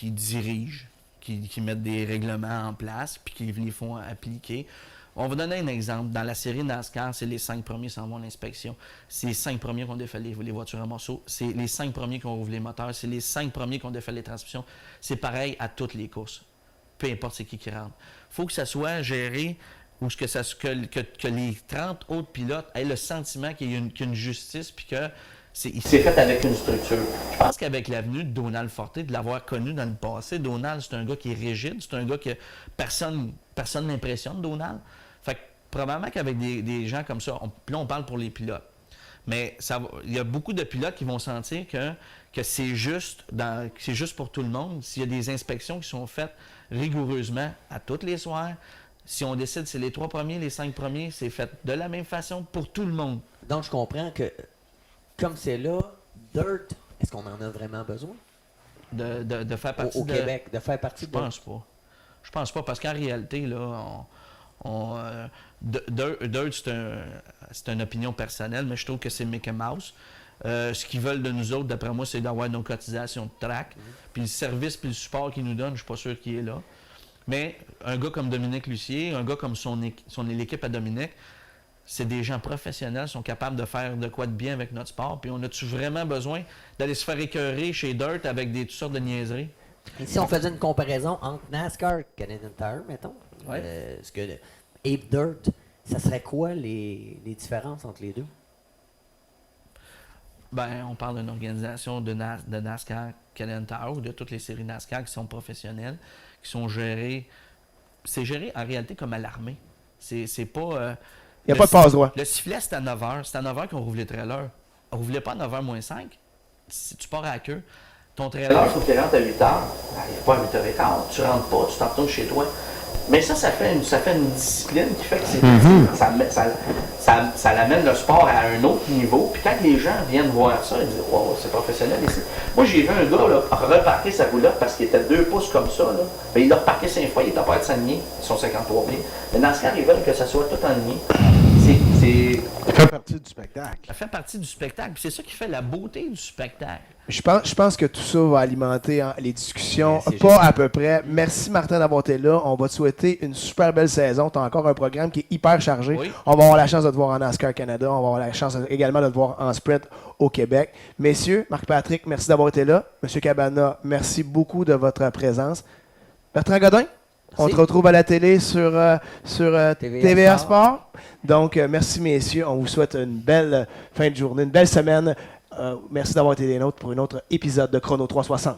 F: dirigent, qui mettent des règlements en place, puis qui les font appliquer. On va donner un exemple. Dans la série NASCAR, c'est les 5 premiers qui s'en vont à l'inspection. C'est les 5 premiers qui ont défait les voitures à morceaux. C'est les 5 premiers qui ont rouvert les moteurs. C'est les 5 premiers qui ont défait les transmissions. C'est pareil à toutes les courses. Peu importe c'est qui rentre. Il faut que ça soit géré ou que les 30 autres pilotes aient le sentiment qu'il y a une justice puis que c'est fait avec une structure. Je pense qu'avec l'avenue de Donald Forte, de l'avoir connu dans le passé, Donald, c'est un gars qui est rigide, c'est un gars que personne n'impressionne, Donald. Fait que probablement qu'avec des gens comme ça, là on parle pour les pilotes, mais il y a beaucoup de pilotes qui vont sentir que c'est juste pour tout le monde. S'il y a des inspections qui sont faites rigoureusement à tous les soirs, si on décide c'est les 3 premiers, les 5 premiers, c'est fait de la même façon pour tout le monde.
E: Donc je comprends que comme c'est là, Dirt, est-ce qu'on en a vraiment besoin?
F: De faire partie
E: au Québec, de faire partie
F: Je pense pas. Je pense pas, parce qu'en réalité, là, Dirt, c'est une opinion personnelle, mais je trouve que c'est Mickey Mouse. Ce qu'ils veulent de nous autres, d'après moi, c'est d'avoir nos cotisations de track. Puis le service puis le support qu'ils nous donnent, je suis pas sûr qu'il est là. Mais un gars comme Dominique Lucier, un gars comme l'équipe à Dominique, c'est des gens professionnels, sont capables de faire de quoi de bien avec notre sport. Puis on a-tu vraiment besoin d'aller se faire écœurer chez Dirt avec toutes sortes de niaiseries?
E: Et si on faisait une comparaison entre NASCAR et Canadian Tire, mettons, et Dirt, ça serait quoi les différences entre les deux?
F: Ben, on parle d'une organisation de NASCAR Canadian Tire ou de toutes les séries NASCAR qui sont professionnelles, qui sont gérées. C'est géré en réalité comme à l'armée. C'est pas.
B: Il n'y a pas de passe-droit.
F: Le sifflet, c'est à 9h. C'est à 9h qu'on rouvre les trailers. On ne rouvrait pas à 9h moins 5. Si tu pars à la queue, ton trailer, il faut qu'il rentre à 8h. N'arrive pas à 8h15. Tu rentres pas, tu t'en retournes chez toi. Mais ça fait une discipline qui fait que ça l'amène le sport à un autre niveau. Puis quand les gens viennent voir ça, ils disent « Wow, c'est professionnel ici ». Moi, j'ai vu un gars là, reparquer sa roulotte parce qu'il était 2 pouces comme ça. Là. Ben, il l'a reparqué 5 fois, il était pas à s'aligner. Ils sont 53 pieds. Mais dans ce cas, ils veulent que ça soit tout aligné.
C: Ça fait partie du spectacle.
F: Ça fait partie du spectacle. Puis c'est ça qui fait la beauté du spectacle.
B: Je pense que tout ça va alimenter les discussions,
E: Ouais,
B: pas à peu près. Merci Martin d'avoir été là. On va te souhaiter une super belle saison. Tu as encore un programme qui est hyper chargé.
F: Oui.
B: On va avoir la chance de te voir en NASCAR Canada. On va avoir la chance également de te voir en sprint au Québec. Messieurs, Marc-Patrick, merci d'avoir été là. Monsieur Cabana, merci beaucoup de votre présence. Bertrand Godin, on te retrouve à la télé sur TVA Sport. Donc, merci messieurs. On vous souhaite une belle fin de journée, une belle semaine. Merci d'avoir été des nôtres pour un autre épisode de Chrono 360.